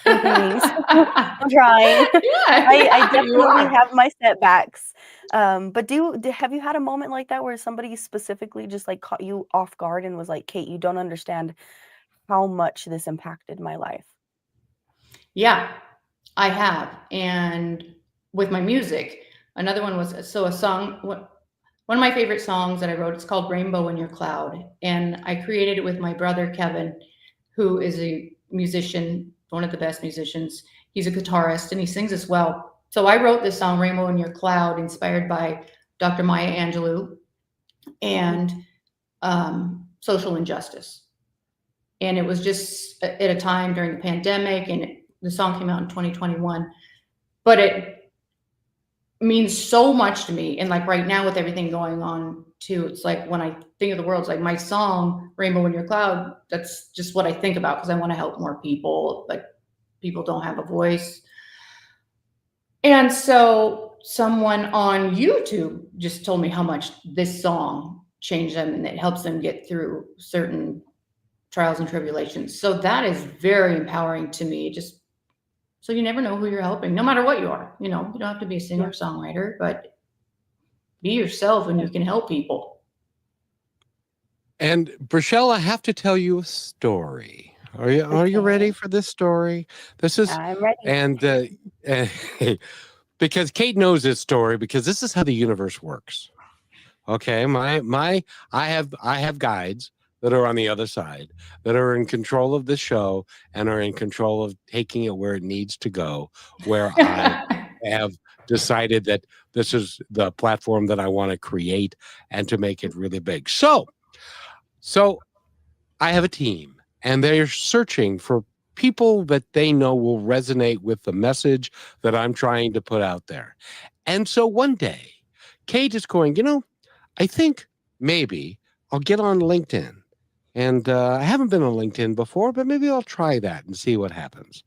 Thanks. I'm trying. I definitely have my setbacks. But have you had a moment like that where somebody specifically just like caught you off guard and was like, Kate, you don't understand how much this impacted my life? Yeah, I have. And with my music, another one was, a song, one of my favorite songs that I wrote, it's called Rainbow in Your Cloud. And I created it with my brother, Kevin, who is a musician, one of the best musicians. He's a guitarist and he sings as well. So I wrote this song, Rainbow in Your Cloud, inspired by Dr. Maya Angelou and social injustice. And it was just at a time during the pandemic, and the song came out in 2021. But it means so much to me. And like right now with everything going on too, it's like when I think of the world, it's like my song, Rainbow in Your Cloud, that's just what I think about, because I want to help more people. Like, people don't have a voice. And so someone on YouTube just told me how much this song changed them, and it helps them get through certain trials and tribulations. So that is very empowering to me. Just so you never know who you're helping, no matter what you are. You don't have to be a singer, songwriter, but be yourself and you can help people. And Rochelle, I have to tell you a story. Are you ready for this story? This is I'm ready. And because Kate knows this story, because this is how the universe works. Okay, I have guides that are on the other side, that are in control of the show and are in control of taking it where it needs to go, where I have decided that this is the platform that I want to create and to make it really big. So I have a team, and they're searching for people that they know will resonate with the message that I'm trying to put out there. And so one day, Kate is going, I think maybe I'll get on LinkedIn. And I haven't been on LinkedIn before, but maybe I'll try that and see what happens.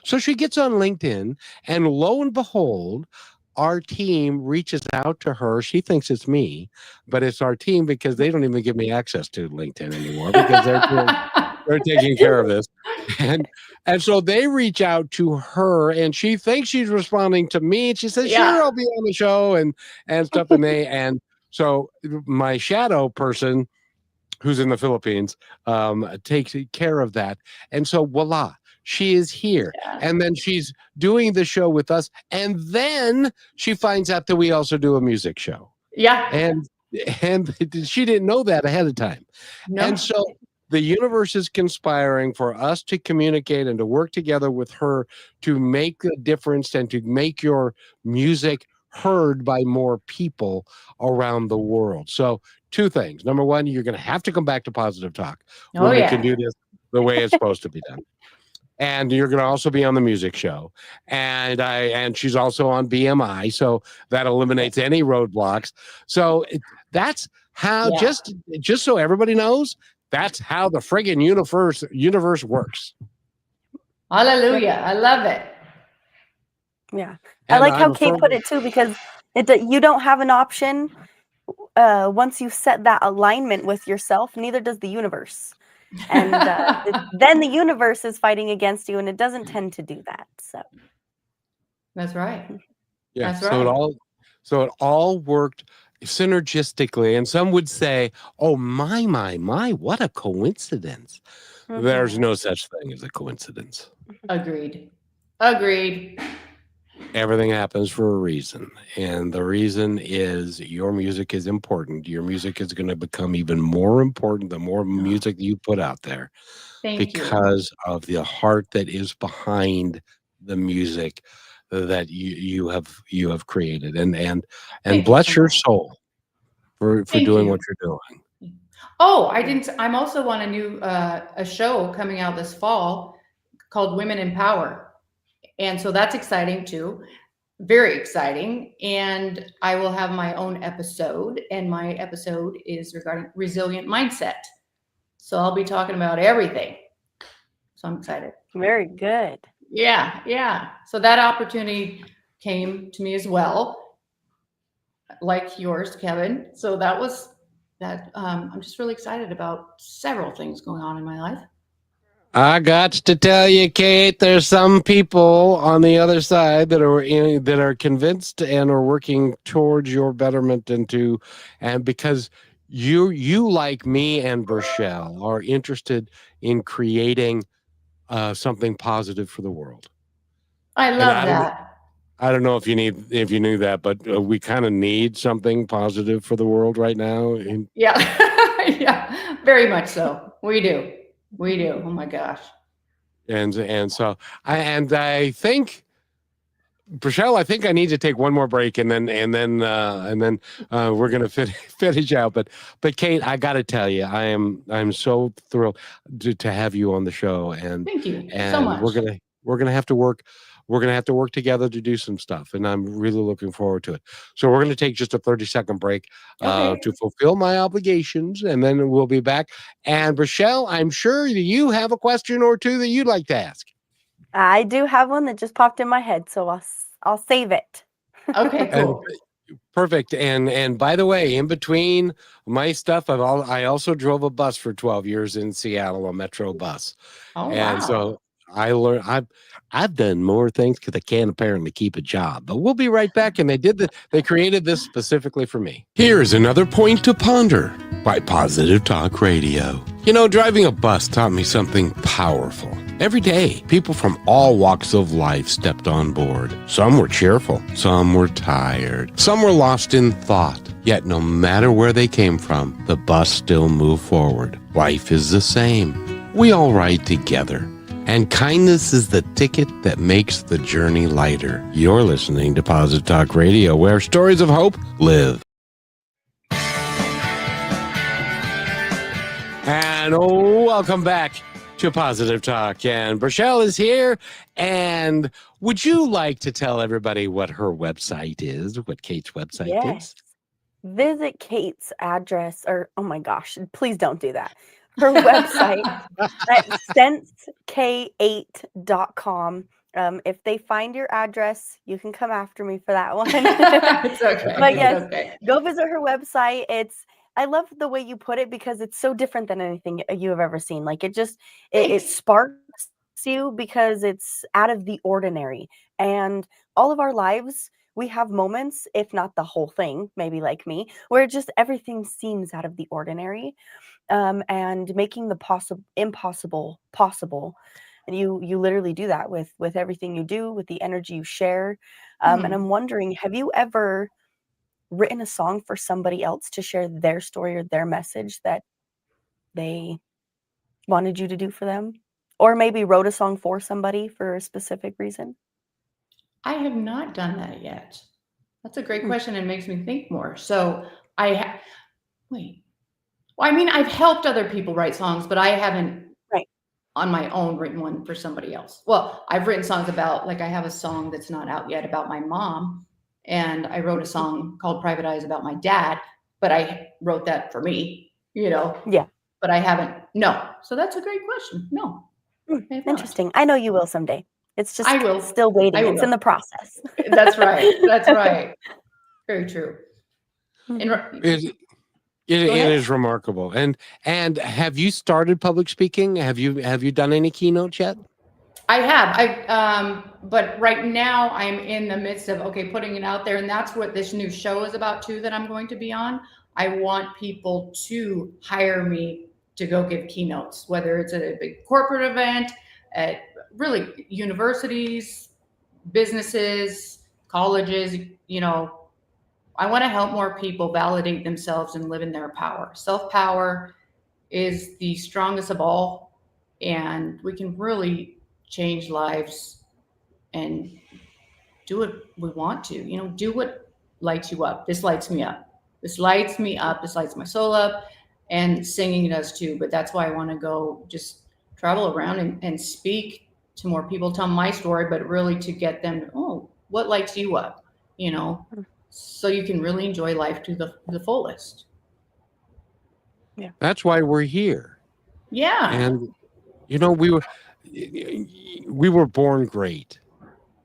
So she gets on LinkedIn, and lo and behold, our team reaches out to her. She thinks it's me, but it's our team, because they don't even give me access to LinkedIn anymore, because they're taking care of this. And so they reach out to her, and she thinks she's responding to me. And she says, sure, I'll be on the show and stuff. And so my shadow person, who's in the Philippines, takes care of that. And so voila, she is here. And then she's doing the show with us. And then she finds out that we also do a music show. Yeah. And she didn't know that ahead of time. No. And so the universe is conspiring for us to communicate and to work together with her to make a difference and to make your music heard by more people around the world. So 2 things. Number 1, you're going to have to come back to Positive Talk when we can do this the way it's supposed to be done. And you're going to also be on the music show. And she's also on BMI. So that eliminates any roadblocks. So that's how, just so everybody knows, that's how the friggin' universe works. Hallelujah. I love it. Yeah. I like how Kate put it too, because you don't have an option once you set that alignment with yourself, neither does the universe. And then the universe is fighting against you, and it doesn't tend to do that. So that's right. Yeah. That's right. So it all worked synergistically. And some would say, oh, my, what a coincidence. Mm-hmm. There's no such thing as a coincidence. Agreed. Everything happens for a reason. And the reason is your music is important. Your music is going to become even more important the more music you put out there. Because of the heart that is behind the music that you have created. And bless your soul for doing what you're doing. Oh, I'm also on a show coming out this fall called Women in Power. And so that's exciting too. Very exciting. And I will have my own episode, and my episode is regarding resilient mindset. So I'll be talking about everything. So I'm excited. Very good. Yeah. So that opportunity came to me as well, like yours, Kevin. So that was that. I'm just really excited about several things going on in my life. I got to tell you, Kate, there's some people on the other side that are convinced and are working towards your betterment and because you like me and Rochelle are interested in creating something positive for the world. I love that. I don't know if you knew that, but we kind of need something positive for the world right now. Yeah, very much so. We do. Oh my gosh. And so I think Rochelle, I think I need to take one more break and then we're gonna finish out. But Kate, I got to tell you, I'm so thrilled to have you on the show, and Thank you so we're much. gonna have to work. We're gonna have to work together to do some stuff, and I'm really looking forward to it. So we're gonna take just a 30-second break Okay. to fulfill my obligations, and then we'll be back. And Rochelle, I'm sure that you have a question or two that you'd like to ask. I do have one that just popped in my head, so I'll save it. Okay, And cool. perfect. And by the way, in between my stuff, I also drove a bus for 12 years in Seattle, a metro bus. Oh, And wow. so I learned I've done more things because I can't apparently keep a job. But we'll be right back. And they created this specifically for me. Here's another point to ponder by Positive Talk Radio. You know, driving a bus taught me something powerful. Every day, people from all walks of life stepped on board. Some were cheerful, some were tired, some were lost in thought. Yet no matter where they came from, the bus still moved forward. Life is the same. We all ride together. And kindness is the ticket that makes the journey lighter. You're listening to Positive Talk Radio, where stories of hope live. And welcome back to Positive Talk. And Rochelle is here. And would you like to tell everybody what her website is, what Kate's website Yes. is? Visit Kate's address, or oh my gosh, please don't do that. Her website at sensek8.com. If they find your address, you can come after me for that one. It's okay. But It's yes, okay. go visit her website. I love the way you put it because it's so different than anything you have ever seen. Like it Thanks. sparks you because it's out of the ordinary. And all of our lives, we have moments, if not the whole thing, maybe like me, where just everything seems out of the ordinary. And making the impossible possible. And you literally do that with everything you do, with the energy you share. And I'm wondering, have you ever written a song for somebody else to share their story or their message that they wanted you to do for them? Or maybe wrote a song for somebody for a specific reason? I have not done that yet. That's a great question and makes me think more. So wait. Well, I mean, I've helped other people write songs, but I haven't Right. on my own written one for somebody else. Well, I've written songs about, like I have a song that's not out yet about my mom, and I wrote a song called Private Eyes about my dad, but I wrote that for me, Yeah. but I haven't. No. So that's a great question. No. I have not. Interesting. I know you will someday. It's just I will. still waiting. I It's in will. the process. That's right. That's right. Very true. And It Go ahead. is remarkable. And have you started public speaking? Have you done any keynotes yet? I have. But right now I'm in the midst of putting it out there, and that's what this new show is about too, that I'm going to be on. I want people to hire me to go give keynotes, whether it's at a big corporate event, at really universities, businesses, colleges, I want to help more people validate themselves and live in their power. Self-power is the strongest of all, and we can really change lives and do what we want to. Do what lights you up. This lights me up. This lights me up. This lights my soul up, and singing does too. But that's why I want to go just travel around and speak to more people, tell my story, but really to get them, what lights you up, so you can really enjoy life to the fullest. Yeah. That's why we're here. Yeah. And we were born great.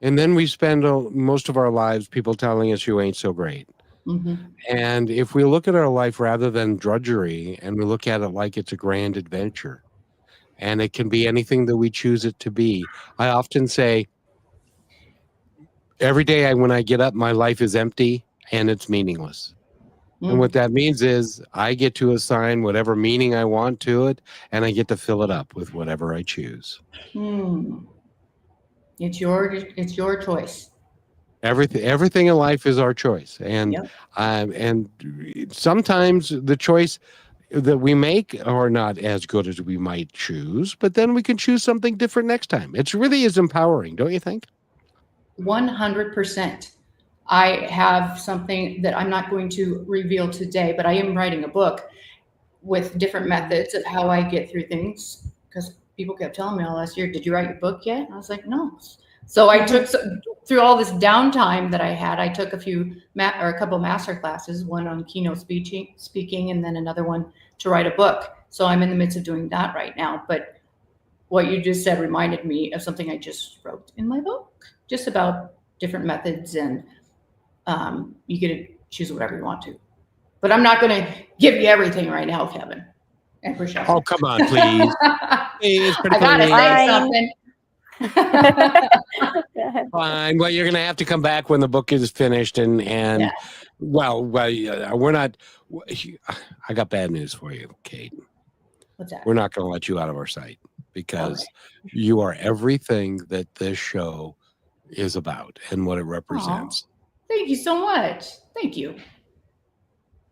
And then we spend most of our lives people telling us you ain't so great. Mm-hmm. And if we look at our life rather than drudgery, and we look at it like it's a grand adventure, and it can be anything that we choose it to be. I often say, every day when I get up, my life is empty and it's meaningless. And what that means is I get to assign whatever meaning I want to it, and I get to fill it up with whatever I choose. It's your choice. Everything in life is our choice, and Yep. And sometimes the choice that we make are not as good as we might choose, but then we can choose something different next time. It really is empowering, don't you think? 100%. I have something that I'm not going to reveal today, but I am writing a book with different methods of how I get through things, because people kept telling me all last year, did you write your book yet? And I was like, no. So I took through all this downtime that I had. I took a couple master classes, one on keynote speaking, and then another one to write a book. So I'm in the midst of doing that right now. But what you just said reminded me of something I just wrote in my book, just about different methods, and you get to choose whatever you want to. But I'm not going to give you everything right now, Kevin and Rochelle. Oh, come on, please. It's pretty I gotta say Fine. something. fine. Well, you're going to have to come back when the book is finished, and Yeah. well, we're not. I got bad news for you, Kate. What's that? We're not going to let you out of our sight, because you are everything that this show is about and what it represents. Thank you so much. Thank you.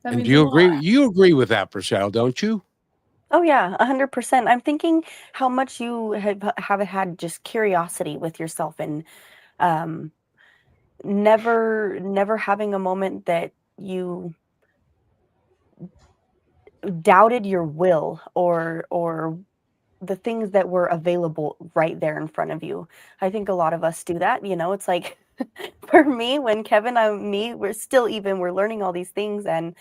That And means you a agree? lot. You agree with that, Rochelle, don't you? Oh yeah, 100%. I'm thinking how much you have had just curiosity with yourself, and um, never having a moment that you doubted your will or the things that were available right there in front of you. I think a lot of us do that. It's like for me, when Kevin and me, we're learning all these things, and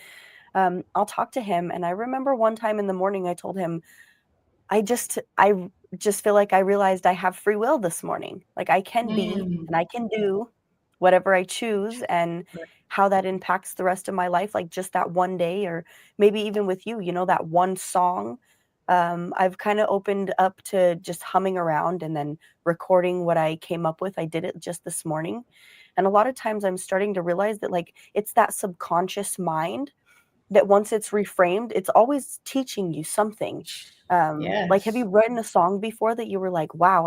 I'll talk to him. And I remember one time in the morning, I told him, I just feel like I realized I have free will this morning. Like I can be and I can do whatever I choose, and how that impacts the rest of my life, like just that one day, or maybe even with you, that one song. I've kind of opened up to just humming around and then recording what I came up with. I did it just this morning. And a lot of times I'm starting to realize that like it's that subconscious mind that once it's reframed, it's always teaching you something. Like, have you Yes. written a song before that you were like, wow,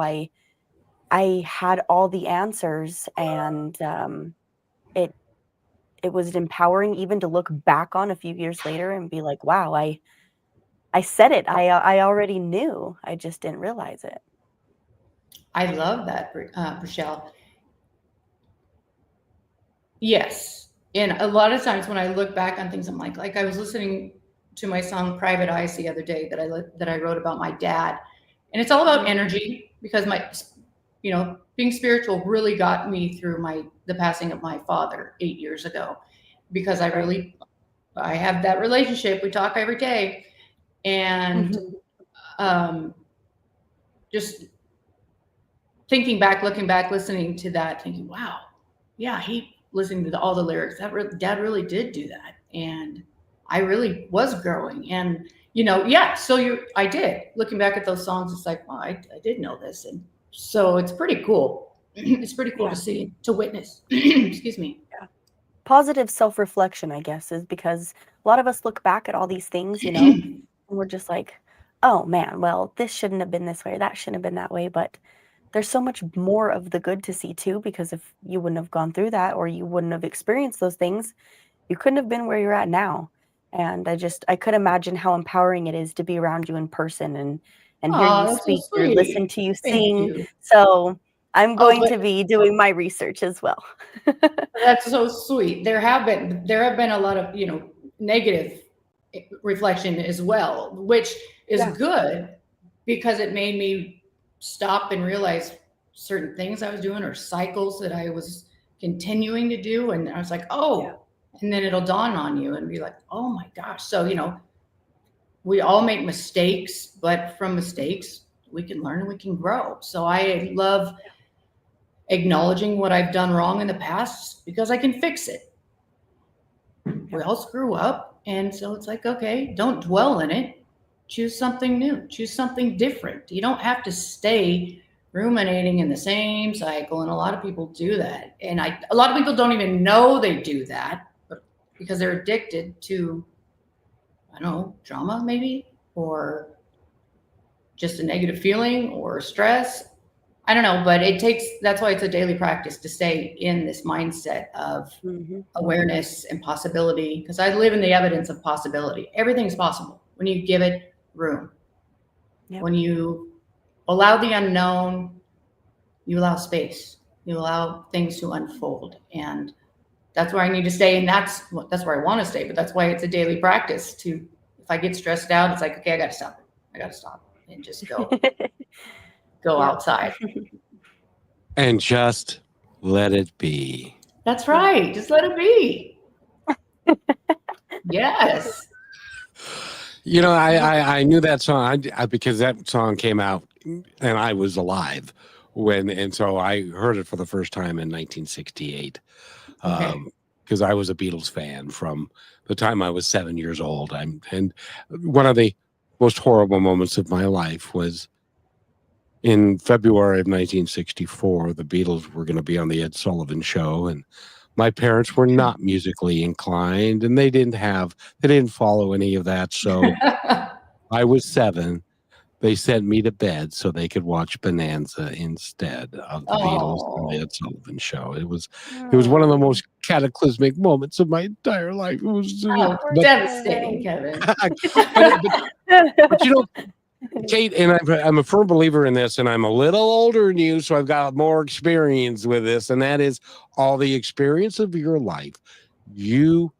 I had all the answers, and it was empowering even to look back on a few years later and be like, wow, I said it. I already knew. I just didn't realize it. I love that, Rochelle. Yes. And a lot of times when I look back on things, I'm like I was listening to my song Private Eyes the other day that I wrote about my dad. And it's all about energy, because being spiritual really got me through the passing of my father 8 years ago, because I have that relationship. We talk every day. And just thinking back, looking back, listening to that, thinking, wow, yeah, listening to all the lyrics, dad really did do that. And I really was growing. And, so I did. Looking back at those songs, it's like, well, I did know this. And so it's pretty cool. It's pretty cool to see, to witness. Excuse me. Yeah. Positive self-reflection, I guess, is because a lot of us look back at all these things, and we're just like, oh man, well, this shouldn't have been this way, or that shouldn't have been that way. But there's so much more of the good to see too, because if you wouldn't have gone through that, or you wouldn't have experienced those things, you couldn't have been where you're at now. And I could imagine how empowering it is to be around you in person and hear you That's so speak or listen sweet. to you Thank sing. you. So I'm Oh, going to be doing my research as well. that's so sweet. There have been a lot of, negative reflection as well, which is good, because it made me stop and realize certain things I was doing, or cycles that I was continuing to do. And I was like, and then it'll dawn on you and be like, oh my gosh. So, we all make mistakes, but from mistakes, we can learn and we can grow. So I love acknowledging what I've done wrong in the past, because I can fix it. We all screw up. And so it's like, okay, don't dwell in it. Choose something new, choose something different. You don't have to stay ruminating in the same cycle. And a lot of people do that. And a lot of people don't even know they do that, but because they're addicted to, I don't know, drama maybe, or just a negative feeling or stress. I don't know, but that's why it's a daily practice to stay in this mindset of awareness and possibility, because I live in the evidence of possibility. Everything's possible when you give it room. When you allow the unknown, you allow space. You allow things to unfold, and that's where I need to stay, and that's where I want to stay. But that's why it's a daily practice. To if I get stressed out, it's like, okay, I got to stop it. I got to stop and just go Yep. outside. And just let it be. That's right. Just let it be. Yes. You know, I knew that song because that song came out and I was alive and so I heard it for the first time in 1968. Okay. Because I was a Beatles fan from the time I was 7 years old. And one of the most horrible moments of my life was in February of 1964. The Beatles were going to be on the Ed Sullivan Show, and my parents were not musically inclined, and they didn't follow any of that. So I was 7. They sent me to bed so they could watch Bonanza instead of the Beatles and the Oh, Ed Sullivan Show. It was one of the most cataclysmic moments of my entire life. It was, oh, but devastating, Kevin. but you know, Kate, and I'm a firm believer in this, and I'm a little older than you, so I've got more experience with this, and that is all the experience of your life. You,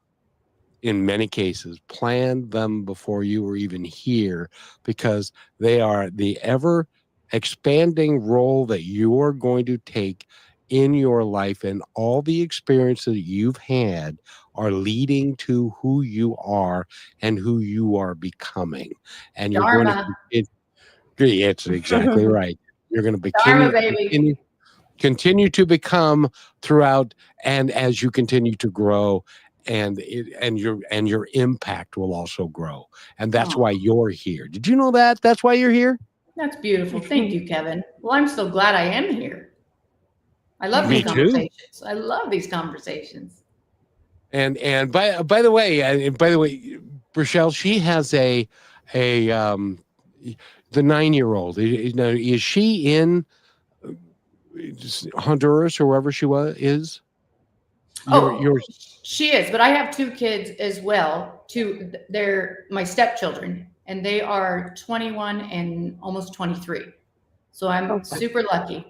in many cases, planned them before you were even here because they are the ever expanding role that you are going to take in your life, and all the experiences that you've had are leading to who you are and who you are becoming. And you're going to Dharma. it's exactly right. You're going to Dharma, baby. continue to become throughout, and as you continue to grow, and your impact will also grow, and that's Oh, why you're here. Did you know that? That's why you're here. that's beautiful. Thank you, Kevin. Well, I'm so glad I am here. I love these Me too. conversations. I love these conversations. And by the way, Rochelle, she has a the 9-year-old. Is she in Honduras or wherever she is? Oh, Your she is, but I have 2 kids as well. They're my stepchildren, and they are 21 and almost 23. So I'm Okay. super lucky.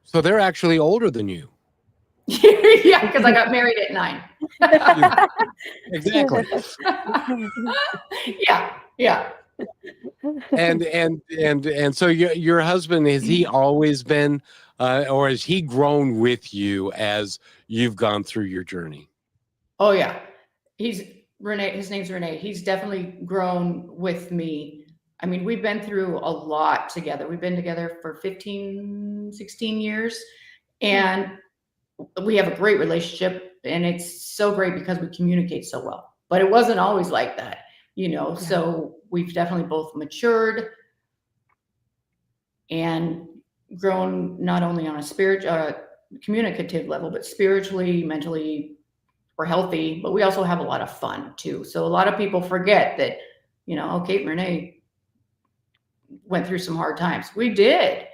So they're actually older than you. Yeah, because I got married at 9. Exactly. Yeah. And so your husband, has he always been or has he grown with you as you've gone through your journey? Oh yeah. He's Renee, his name's Renee. He's definitely grown with me. I mean, we've been through a lot together. We've been together for 15, 16 years, and we have a great relationship, and it's so great because we communicate so well. But it wasn't always like that, Yeah. So we've definitely both matured and grown, not only on a spiritual, communicative level, but spiritually, mentally. We're healthy, but we also have a lot of fun too. So a lot of people forget that, Kate and Renee went through some hard times. We did,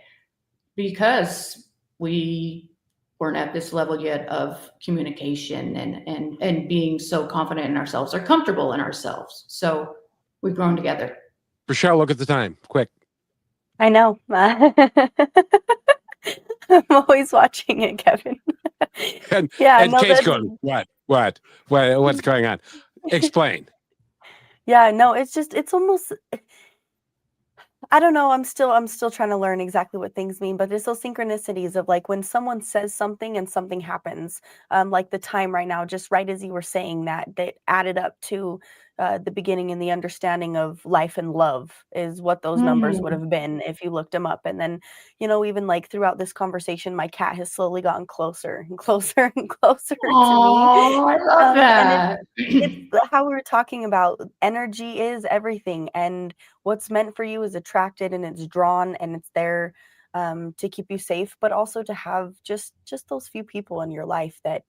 because we weren't at this level yet of communication and being so confident in ourselves or comfortable in ourselves. So we've grown together. Rochelle, look at the time, quick. I know. I'm always watching it, Kevin. And Yeah, and no, Kate's that's going, what's going on? Explain. yeah, no, it's almost, I don't know. I'm still trying to learn exactly what things mean, but there's those synchronicities of like when someone says something and something happens, like the time right now, just right as you were saying that added up to the beginning and the understanding of life and love is what those numbers would have been if you looked them up. And then, even like throughout this conversation, my cat has slowly gotten closer and closer and closer to me. Oh, I love And that. it's how we were talking about energy is everything, and what's meant for you is attracted and it's drawn and it's there to keep you safe, but also to have just those few people in your life that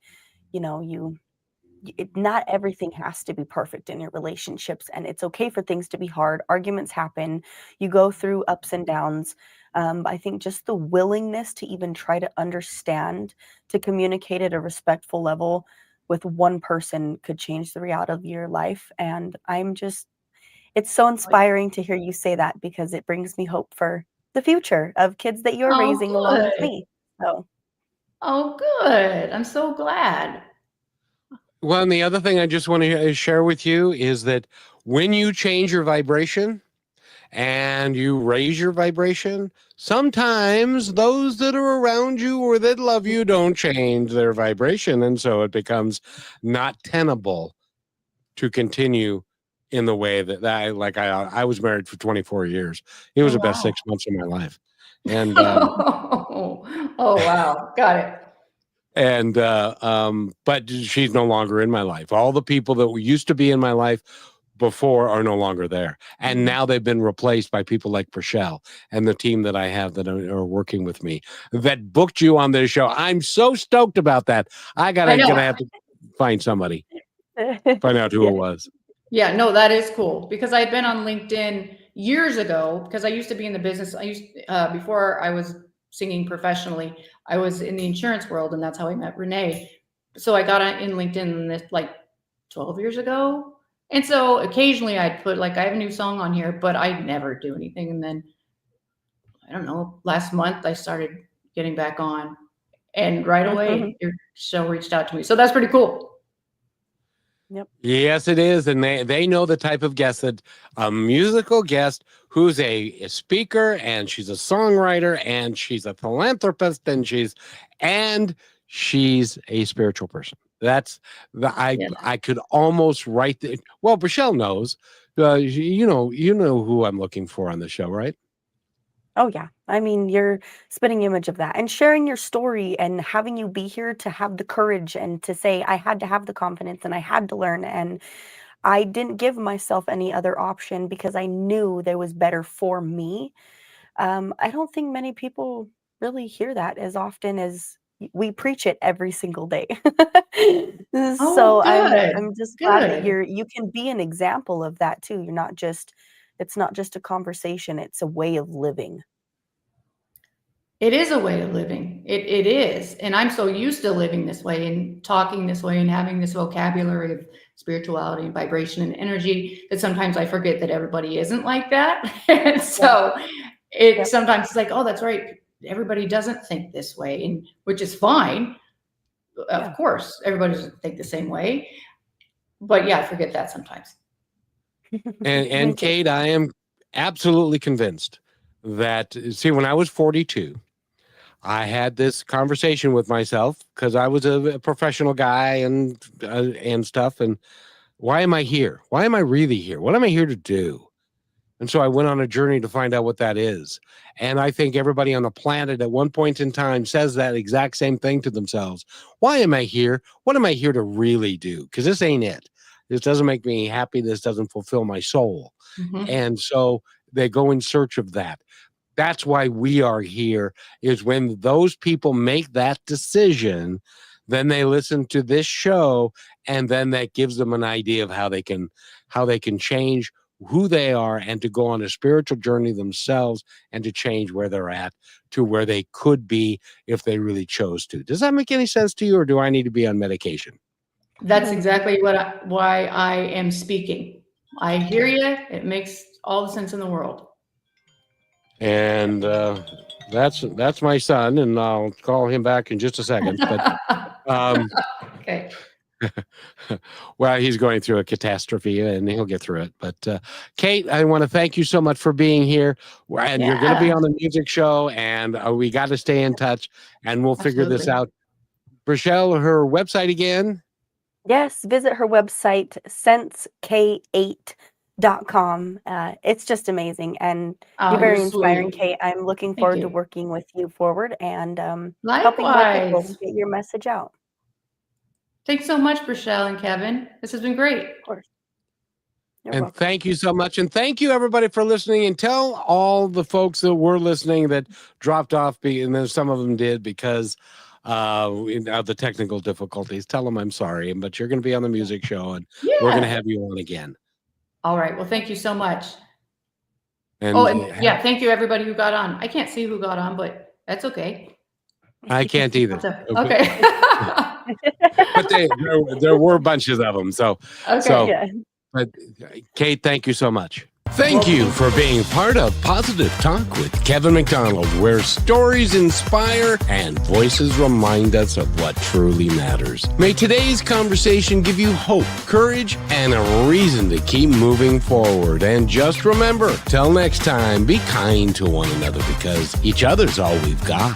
not everything has to be perfect in your relationships, and it's okay for things to be hard. Arguments happen, you go through ups and downs. I think just the willingness to even try to understand, to communicate at a respectful level with one person could change the reality of your life. And it's so inspiring to hear you say that, because it brings me hope for the future of kids that you're Oh, raising along with good. me. So Oh, good. I'm so glad. Well, and the other thing I just want to share with you is that when you change your vibration and you raise your vibration, sometimes those that are around you or that love you don't change their vibration. And so it becomes not tenable to continue in the way I was married for 24 years. It was Oh, the best wow. 6 months of my life. And Oh, wow. Got it. But she's no longer in my life. All the people that used to be in my life before are no longer there, and now they've been replaced by people like Rochelle and the team that I have that are working with me that booked you on this show. I'm so stoked about that. I know. Gonna have to find somebody, find out who Yeah. it was. Yeah, no, that is cool because I had been on LinkedIn years ago because I used to be in the business. Before I was singing professionally, I was in the insurance world, and that's how I met Renee. So I got in LinkedIn this like 12 years ago. And so occasionally I'd put like, I have a new song on here, but I'd never do anything. And then I don't know, last month I started getting back on, and right away your show reached out to me. So that's pretty cool. Yep. Yes, it is. And they know the type of guest that a musical guest who's a speaker and she's a songwriter and she's a philanthropist and she's a spiritual person. That's Yeah. I could almost write the, well, Rochelle knows. You know who I'm looking for on the show, right? Oh, yeah. I mean, you're spitting image of that and sharing your story and having you be here to have the courage and to say, I had to have the confidence and I had to learn. And I didn't give myself any other option because I knew there was better for me. I don't think many people really hear that as often as we preach it every single day. Oh, So good. I'm just glad that Good. you can be an example of that too. You're not just it's not just a conversation, it's a way of living. It is a way of living. It is. And I'm so used to living this way and talking this way and having this vocabulary of spirituality and vibration and energy that sometimes I forget that everybody isn't like that. And so Yep. sometimes it's like, oh, that's right. Everybody doesn't think this way, and which is fine. Yeah. Of course, everybody doesn't think the same way. But yeah, I forget that sometimes. And Me too. Kate, I am absolutely convinced that, see, when I was 42, I had this conversation with myself because I was a professional guy and stuff. And why am I here? Why am I really here? What am I here to do? And so I went on a journey to find out what that is. And I think everybody on the planet at one point in time says that exact same thing to themselves. Why am I here? What am I here to really do? Because this ain't it. This doesn't make me happy. This doesn't fulfill my soul. Mhm. And so they go in search of that. That's why we are here, is when those people make that decision, then they listen to this show, and then that gives them an idea of how they can change who they are and to go on a spiritual journey themselves and to change where they're at to where they could be if they really chose to. Does that make any sense to you, or do I need to be on medication? That's exactly why I am speaking. I hear you. It makes all the sense in the world. And that's my son, and I'll call him back in just a second. But Okay. well, he's going through a catastrophe, and he'll get through it. But Kate, I want to thank you so much for being here. And you're going to be Yeah. on the music show, and we got to stay in touch, and we'll figure this Absolutely. out. Rochelle, her website again. Yes, visit her website, sensek8.com. It's just amazing, and Oh, you're very you're inspiring, sweet. Kate. I'm looking Thank forward to you. working with you forward and helping more people Likewise. get your message out. Thanks so much, Rochelle and Kevin. This has been great. Of course. You're And welcome. thank you so much. And thank you, everybody, for listening. And tell all the folks that were listening that dropped off, and then some of them did because of the technical difficulties. Tell them I'm sorry, but you're going to be on the music show, and we're going to Yeah. have you on again. All right. Well, thank you so much. And Oh, and yeah, thank you everybody who got on. I can't see who got on, but that's okay. I can't either. Okay. But there were bunches of them. So, Okay. so Yeah. but Kate, thank you so much. Thank you for being part of Positive Talk with Kevin McDonald, where stories inspire and voices remind us of what truly matters. May today's conversation give you hope, courage, and a reason to keep moving forward. And just remember, till next time, be kind to one another because each other's all we've got.